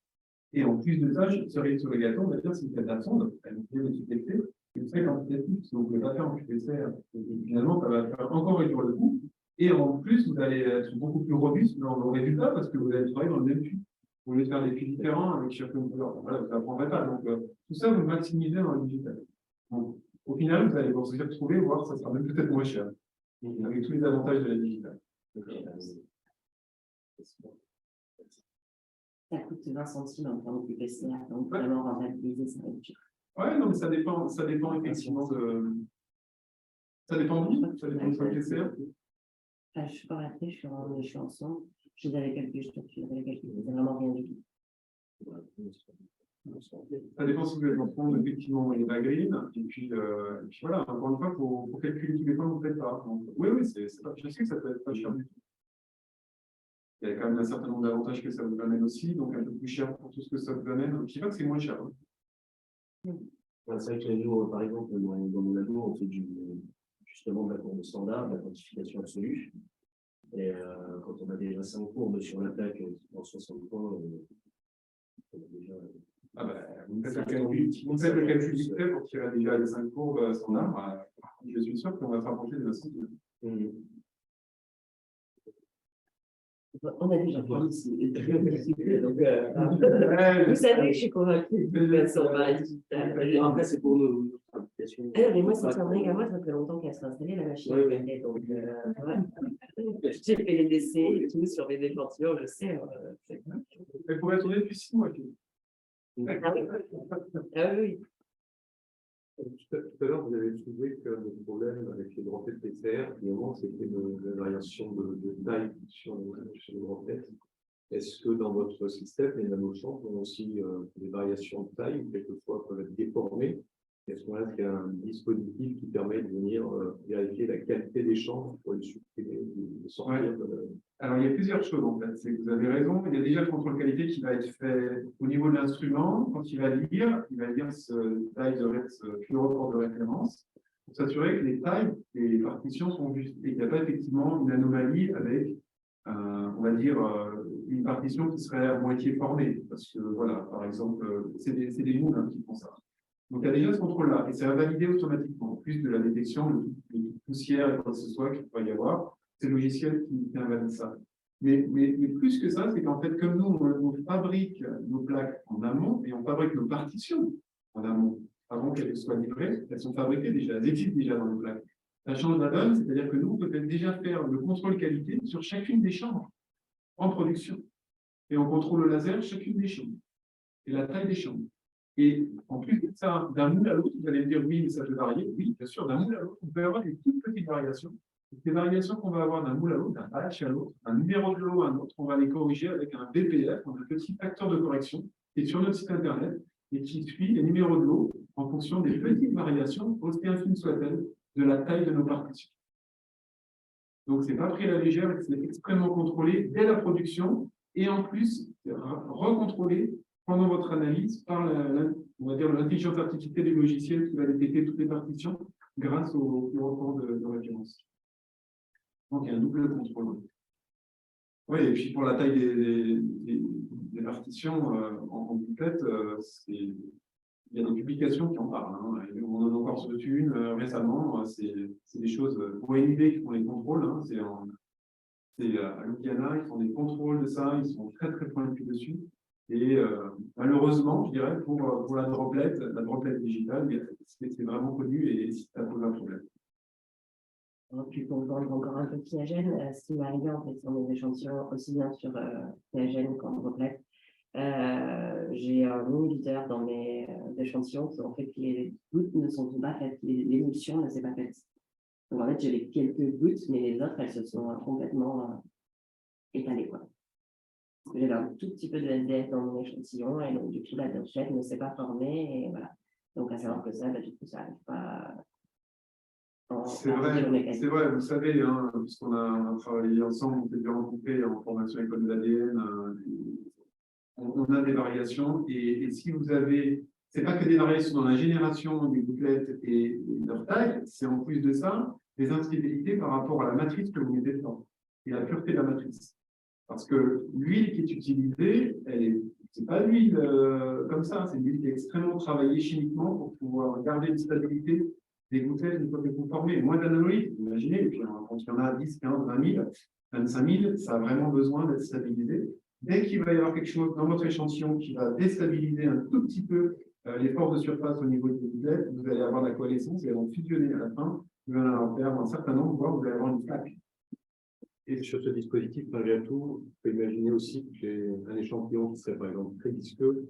Et en plus de ça, cerise sur le gâteau, on va dire, si vous faites la sonde, elle vous fait multiplexer, et vous savez quantitatif, parce que vous ne pouvez pas faire en QPCR. Et finalement, ça va faire encore réduire le coût. Et en plus, vous allez être beaucoup plus robuste dans vos résultats parce que vous allez travailler dans le même puits. Vous voulez faire des puits différents avec chacun de couleurs. Voilà, vous n'apprendrez pas. Donc, tout ça, vous le maximisez dans le digital. Donc, au final, vous allez vous retrouver, voir ça sera même peut-être moins cher. Avec tous les avantages de la digital. Ça coûte 20 centimes en termes de PCR, donc vraiment rentabiliser, ça va être dur. Ouais, non, mais ça dépend effectivement de. Ça dépend de lui, ça dépend de son PCR. Enfin, je suis pas raté, je suis ensemble. Je les avais calculés, je les avais calculés. C'est vraiment rien du tout. Ça dépend si vous êtes en train effectivement les green. Et puis voilà, encore une fois, pour calculer tous les points, vous ne faites pas. Donc, oui, c'est pas, je sais que ça peut être pas cher du tout. Il y a quand même un certain nombre d'avantages que ça vous amène aussi, donc un peu plus cher pour tout ce que ça vous amène. Je ne dis pas que c'est moins cher. Hein. C'est vrai que nous, par exemple, dans mon labo, on fait justement de la courbe standard, de la quantification absolue. Et quand on a déjà 5 courbes sur la plaque en 60 points, on a déjà. Ah ben, vous faites le calcul vite fait pour tirer déjà les 5 courbes standards. Je suis sûr qu'on va se rapprocher de la santé. On a déjà parlé ici. Donc, vous savez que je suis convaincue qu'on va résultat. Après, c'est pour nos applications. Mais moi, ça tiendrait qu'à moi, ça fait longtemps qu'elle s'est installée, la machine. Oui. Donc, ouais. J'ai fait les essais et tout sur mes échantillons, je sais. Elle pourrait tourner depuis 6 mois. Ah oui. Ah oui. Tout à l'heure, vous avez soulevé que le problème avec les grands têtes PCR, finalement, c'était la variation de taille sur les grands têtes. Est-ce que dans votre système, les nanochamps ont aussi des variations de taille, ou quelquefois peuvent être déformées? Est-ce qu'on a un dispositif qui permet de venir vérifier la qualité des champs pour les supprimer, de sortir Alors, il y a plusieurs choses en fait. C'est que vous avez raison. Il y a déjà le contrôle qualité qui va être fait au niveau de l'instrument. Quand il va lire ce taille ce report de référence pour s'assurer que les tailles et les partitions sont justes et qu'il n'y a pas effectivement une anomalie avec, on va dire, une partition qui serait à moitié formée. Parce que, voilà, par exemple, c'est des moules hein, qui font ça. Donc, il y a déjà ce contrôle-là, et c'est validé automatiquement, en plus de la détection de toute poussière et quoi que ce soit qu'il pourrait y avoir. C'est le logiciel qui invalide ça. Mais plus que ça, c'est qu'en fait, comme nous, on fabrique nos plaques en amont et on fabrique nos partitions en amont, avant qu'elles soient livrées, elles sont fabriquées déjà, elles existent déjà dans nos plaques. Ça change la donne, c'est-à-dire que nous, on peut déjà faire le contrôle qualité sur chacune des chambres en production. Et on contrôle le laser chacune des chambres et la taille des chambres. Et en plus de ça, d'un moule à l'autre, vous allez me dire oui, mais ça peut varier. Oui, bien sûr, d'un moule à l'autre, on peut avoir des toutes petites variations. Les variations qu'on va avoir d'un moule à l'autre, d'un batch à l'autre, un numéro de lot à un autre, on va les corriger avec un BPF, un petit facteur de correction, qui est sur notre site internet et qui suit les numéros de lot en fonction des petites variations, aussi infimes soient-elles, de la taille de nos partitions. Donc, ce n'est pas pris à la légère, c'est extrêmement contrôlé dès la production et en plus, recontrôlé pendant votre analyse par on va dire l'intelligence artificielle du logiciel qui va détecter toutes les partitions grâce au report de référence. Donc, il y a un double contrôle. Oui, et puis pour la taille des partitions en complète, il y a des publications qui en parlent. Hein. On en a encore reçu une récemment. C'est des choses pour NIB qui font les contrôles. Hein. C'est à Ljubljana, ils font des contrôles de ça. Ils sont très très pointus dessus. Et malheureusement, je dirais, pour la droplet digitale, c'est vraiment connu et ça pose un problème. Puis pour vendre encore un peu de Piagène, ce qui m'est arrivé en fait sur mes échantillons, aussi bien sur Piagène qu'en droplet, j'ai un inhibiteur dans mes échantillons qui ont fait que les gouttes ne sont pas faites, l'émulsion ne s'est pas faite. Donc en fait, j'ai quelques gouttes, mais les autres, elles se sont complètement étalées, quoi. J'avais un tout petit peu de SDF dans mon échantillon, et donc du coup, la droplet ne s'est pas formée, et voilà. Donc à savoir que ça, du coup, ça n'arrive pas. C'est vrai, vous savez, hein, puisqu'on a travaillé ensemble, on s'est déjà rencontrés en formation école de l'ADN, on a des variations, et si vous avez, c'est pas que des variations dans la génération des gouttelettes et leur taille, c'est en plus de ça, des instabilités par rapport à la matrice que vous mettez dedans, et la pureté de la matrice. Parce que l'huile qui est utilisée, c'est pas l'huile comme ça, c'est une huile qui est extrêmement travaillée chimiquement pour pouvoir garder une stabilité des gouttelettes une fois qu'elles sont formées. Moins d'analoïdes, imaginez, et puis quand il y en a 10, 15, 20 000, 25 000, ça a vraiment besoin d'être stabilisé. Dès qu'il va y avoir quelque chose dans votre échantillon qui va déstabiliser un tout petit peu les forces de surface au niveau des gouttelettes, vous allez avoir de la coalescence, elles vont fusionner à la fin, vous allez en perdre un certain nombre, voire vous allez avoir une plaque. Et sur ce dispositif, malgré tout, on peut imaginer aussi que j'ai un échantillon qui serait par exemple très visqueux,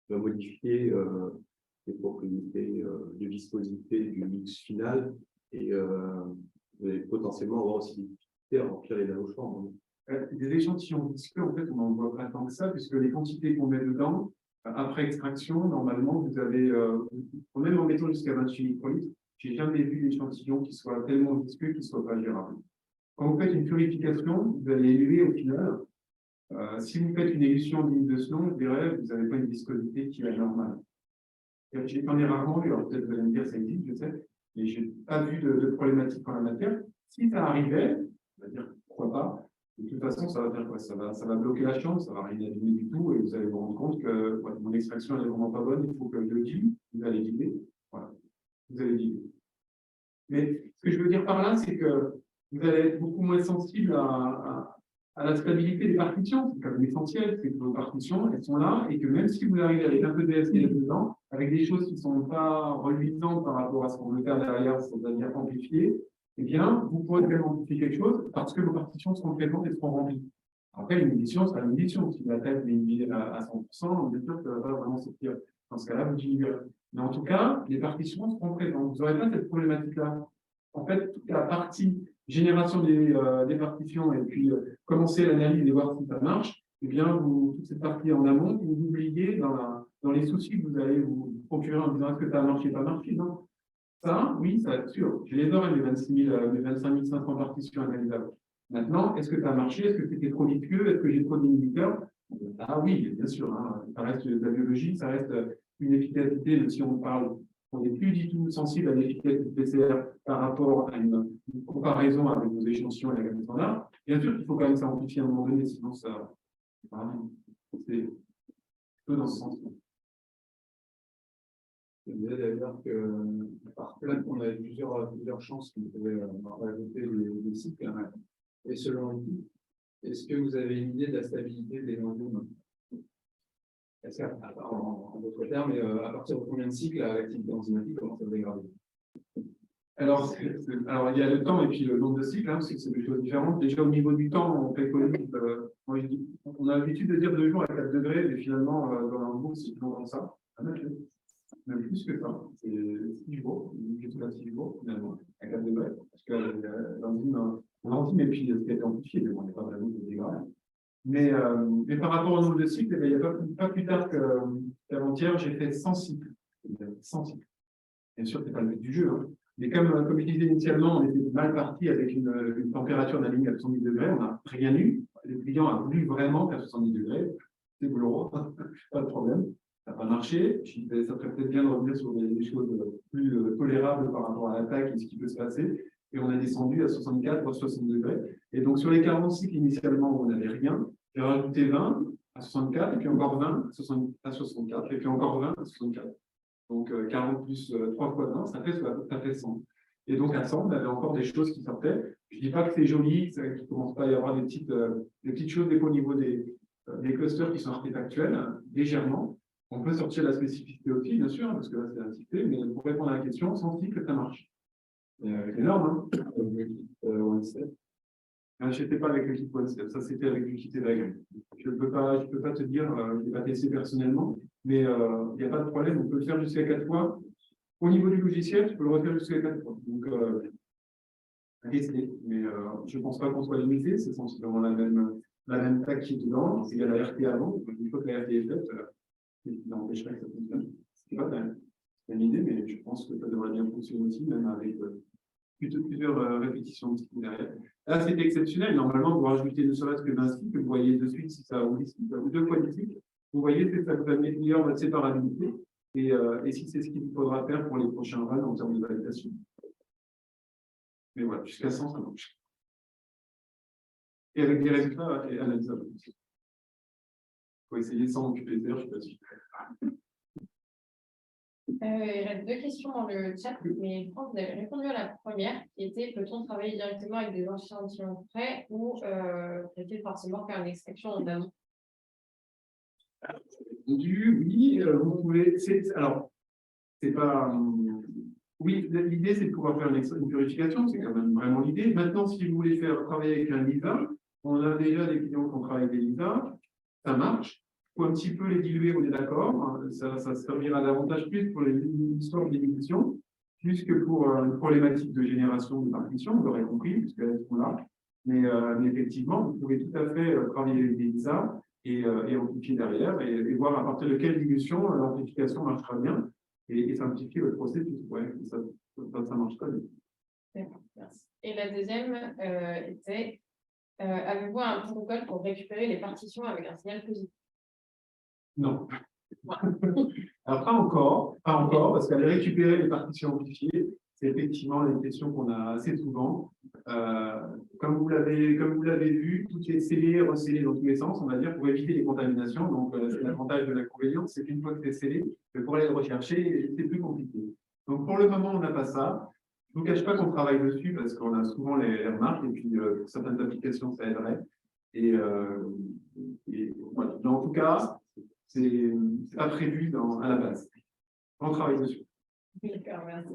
va modifier des propriétés de viscosité du mix final et vous allez potentiellement avoir aussi des difficultés à remplir les nanoformes. Des échantillons visqueux, en fait, on n'en voit pas tant que ça, puisque les quantités qu'on met dedans, après extraction, normalement, vous avez, même en mettant jusqu'à 28 microlitres, j'ai jamais vu d'échantillon qui soit tellement visqueux qu'il ne soit pas gérable. Quand vous faites une purification, vous allez élever au final. Si vous faites une élution digne de ce nom, je dirais, vous n'avez pas une viscosité qui est normale. J'en ai rarement vu, alors peut-être vous allez me dire ça existe, je sais, mais je n'ai pas vu de problématique en la matière. Si ça arrivait, on va dire pourquoi pas, de toute façon, ça va faire quoi? Ça va bloquer la chambre, ça ne va rien abîmer du tout, et vous allez vous rendre compte que ouais, mon extraction n'est vraiment pas bonne, il faut que je le dise, vous allez vider. Voilà, vous allez vider. Mais ce que je veux dire par là, c'est que vous allez être beaucoup moins sensible à la stabilité des partitions. C'est quand même essentiel, c'est que vos partitions, elles sont là, et que même si vous arrivez avec un peu de SDF dedans, avec des choses qui ne sont pas reluisantes par rapport à ce qu'on veut faire derrière, c'est-à-dire amplifier, eh bien, vous pourrez quand même amplifier quelque chose parce que vos partitions seront présentes et seront remplies. Après, une édition sera une édition. Si la tête est divisée à 100%, on est sûr que ça va vraiment sortir. Dans ce cas-là, vous diminuerez. Mais en tout cas, les partitions seront présentes. Vous n'aurez pas cette problématique-là. En fait, toute la partie génération des partitions et puis commencer l'analyse et voir si ça marche, eh bien, toute cette partie en amont, vous l'oubliez dans les soucis que vous allez vous procurer en disant est-ce que ça a marché, pas marché, non. Ça, oui, ça va être sûr. Je les aurai, mes 25 500 partitions analysables. Maintenant, est-ce que ça a marché? Est-ce que c'était trop visqueux? Est-ce que j'ai trop d'inhibiteurs? Ah oui, bien sûr. Hein. Ça reste de la biologie, ça reste une efficacité, même si on parle, on n'est plus du tout sensible à l'efficacité PCR par rapport à une comparaison avec nos échantillons et la gamme standard. Bien sûr qu'il faut quand même s'amplifier à un moment donné, sinon ça. C'est plutôt dans ce sens-là. Je disais d'ailleurs que par plaque, on avait plusieurs chances qu'on pouvait rajouter des cycles. Et selon vous, est-ce que vous avez une idée de la stabilité des enzymes? En d'autres termes, à partir de combien de cycles l'activité enzymatique commence à se dégrader? Alors, il y a le temps et puis le nombre de cycles, hein, parce que c'est des choses différentes. Déjà, au niveau du temps, on préconise, on a l'habitude de dire 2 jours à 4 degrés, mais finalement, dans l'embout, c'est plus longtemps que ça. Même plus que ça. C'est 6 jours, 6 jours, finalement, à 4 degrés. Parce que l'enzyme, et puis ce qui a été amplifié, mais on n'est pas vraiment de dégradé. Mais par rapport au nombre de cycles, il n'y a pas plus tard qu'avant-hier, j'ai fait 100 cycles. 100 cycles. Bien sûr, ce n'est pas le but du jeu. Hein. Mais comme je disais initialement, on était mal parti avec une température d'analyse à 70 degrés, on n'a rien eu. Le client a voulu vraiment faire 70 degrés. C'est boulot, pas de problème. Ça n'a pas marché. Ça serait peut-être bien de revenir sur des choses plus tolérables par rapport à l'attaque et ce qui peut se passer. Et on a descendu à 64 ou 60 degrés. Et donc, sur les 40 cycles initialement, on n'avait rien. J'ai rajouté 20 à 64, et puis encore 20 à 64, et puis encore 20 à 64. Donc, 40 plus 3 fois 20, ça fait 100. Et donc, à 100, on avait encore des choses qui sortaient. Je ne dis pas que c'est joli, qu'il ne commence pas à y avoir des petites choses au niveau des clusters qui sont artefactuels, légèrement. On peut sortir la spécificité aussi, bien sûr, parce que là, c'est un cycle, mais pour répondre à la question, sans cycle, ça marche. C'est énorme, hein. One Step. Je n'étais pas avec le kit One Step, ça c'était avec du kit Evagri. Je ne peux pas te dire, je ne l'ai pas testé personnellement, mais il n'y a pas de problème, on peut le faire jusqu'à 4 fois. Au niveau du logiciel, tu peux le refaire jusqu'à 4 fois. Donc, à tester. Mais je ne pense pas qu'on soit limité, c'est sensiblement la même taille qui est dedans. Il y a la RT avant, donc une fois que la RT est faite, ça empêcherait que ça fonctionne. Ce n'est pas une idée, mais je pense que ça devrait bien fonctionner aussi, même avec plusieurs répétitions derrière. Là, c'est exceptionnel. Normalement, vous rajoutez ne serait-ce que 20 cycles, vous voyez de suite si ça ou 2 fois 10 cycles. Vous voyez que ça vous améliore votre séparabilité et si c'est ce qu'il faudra faire pour les prochains runs en termes de validation. Mais voilà, jusqu'à 100, ça marche. Et avec des résultats analysables. Il faut essayer sans occuper d'air, je ne suis pas sûr. Il reste 2 questions dans le chat, mais je pense que vous avez répondu à la première, qui était peut-on travailler directement avec des échantillons frais ou peut-il forcément faire une extraction en amont? Oui, vous pouvez. Alors, c'est pas. Oui, l'idée, c'est de pouvoir faire une purification, c'est quand même vraiment l'idée. Maintenant, si vous voulez travailler avec un LISA, on a déjà des clients qui ont travaillé avec des LISA, ça marche. faut un petit peu les diluer, on est d'accord. Ça servira davantage plus pour l'histoire de l'émission, plus que pour une problématique de génération de partition, vous l'aurez compris, puisqu'elles sont là. Mais effectivement, vous pouvez tout à fait travailler les ISA et amplifier derrière et voir à partir de quelle dilution l'amplification marchera bien et simplifier le processus. Ouais, ça marche très bien. D'accord, merci. Et la deuxième était, avez-vous un protocole pour récupérer les partitions avec un signal positif? Non. Alors, pas encore, parce qu'aller récupérer les partitions amplifiées, c'est effectivement une question qu'on a assez souvent. Comme vous l'avez vu, tout est scellé, recellé dans tous les sens, on va dire, pour éviter les contaminations. Donc, c'est l'avantage de l'inconvénient, c'est qu'une fois que c'est scellé, pour aller le rechercher, c'est plus compliqué. Donc, pour le moment, on n'a pas ça. Je ne vous cache pas qu'on travaille dessus parce qu'on a souvent les remarques et puis pour certaines applications, ça aiderait. Et voilà. Mais en tout cas, c'est pas prévu à la base. On travaille dessus. D'accord, merci.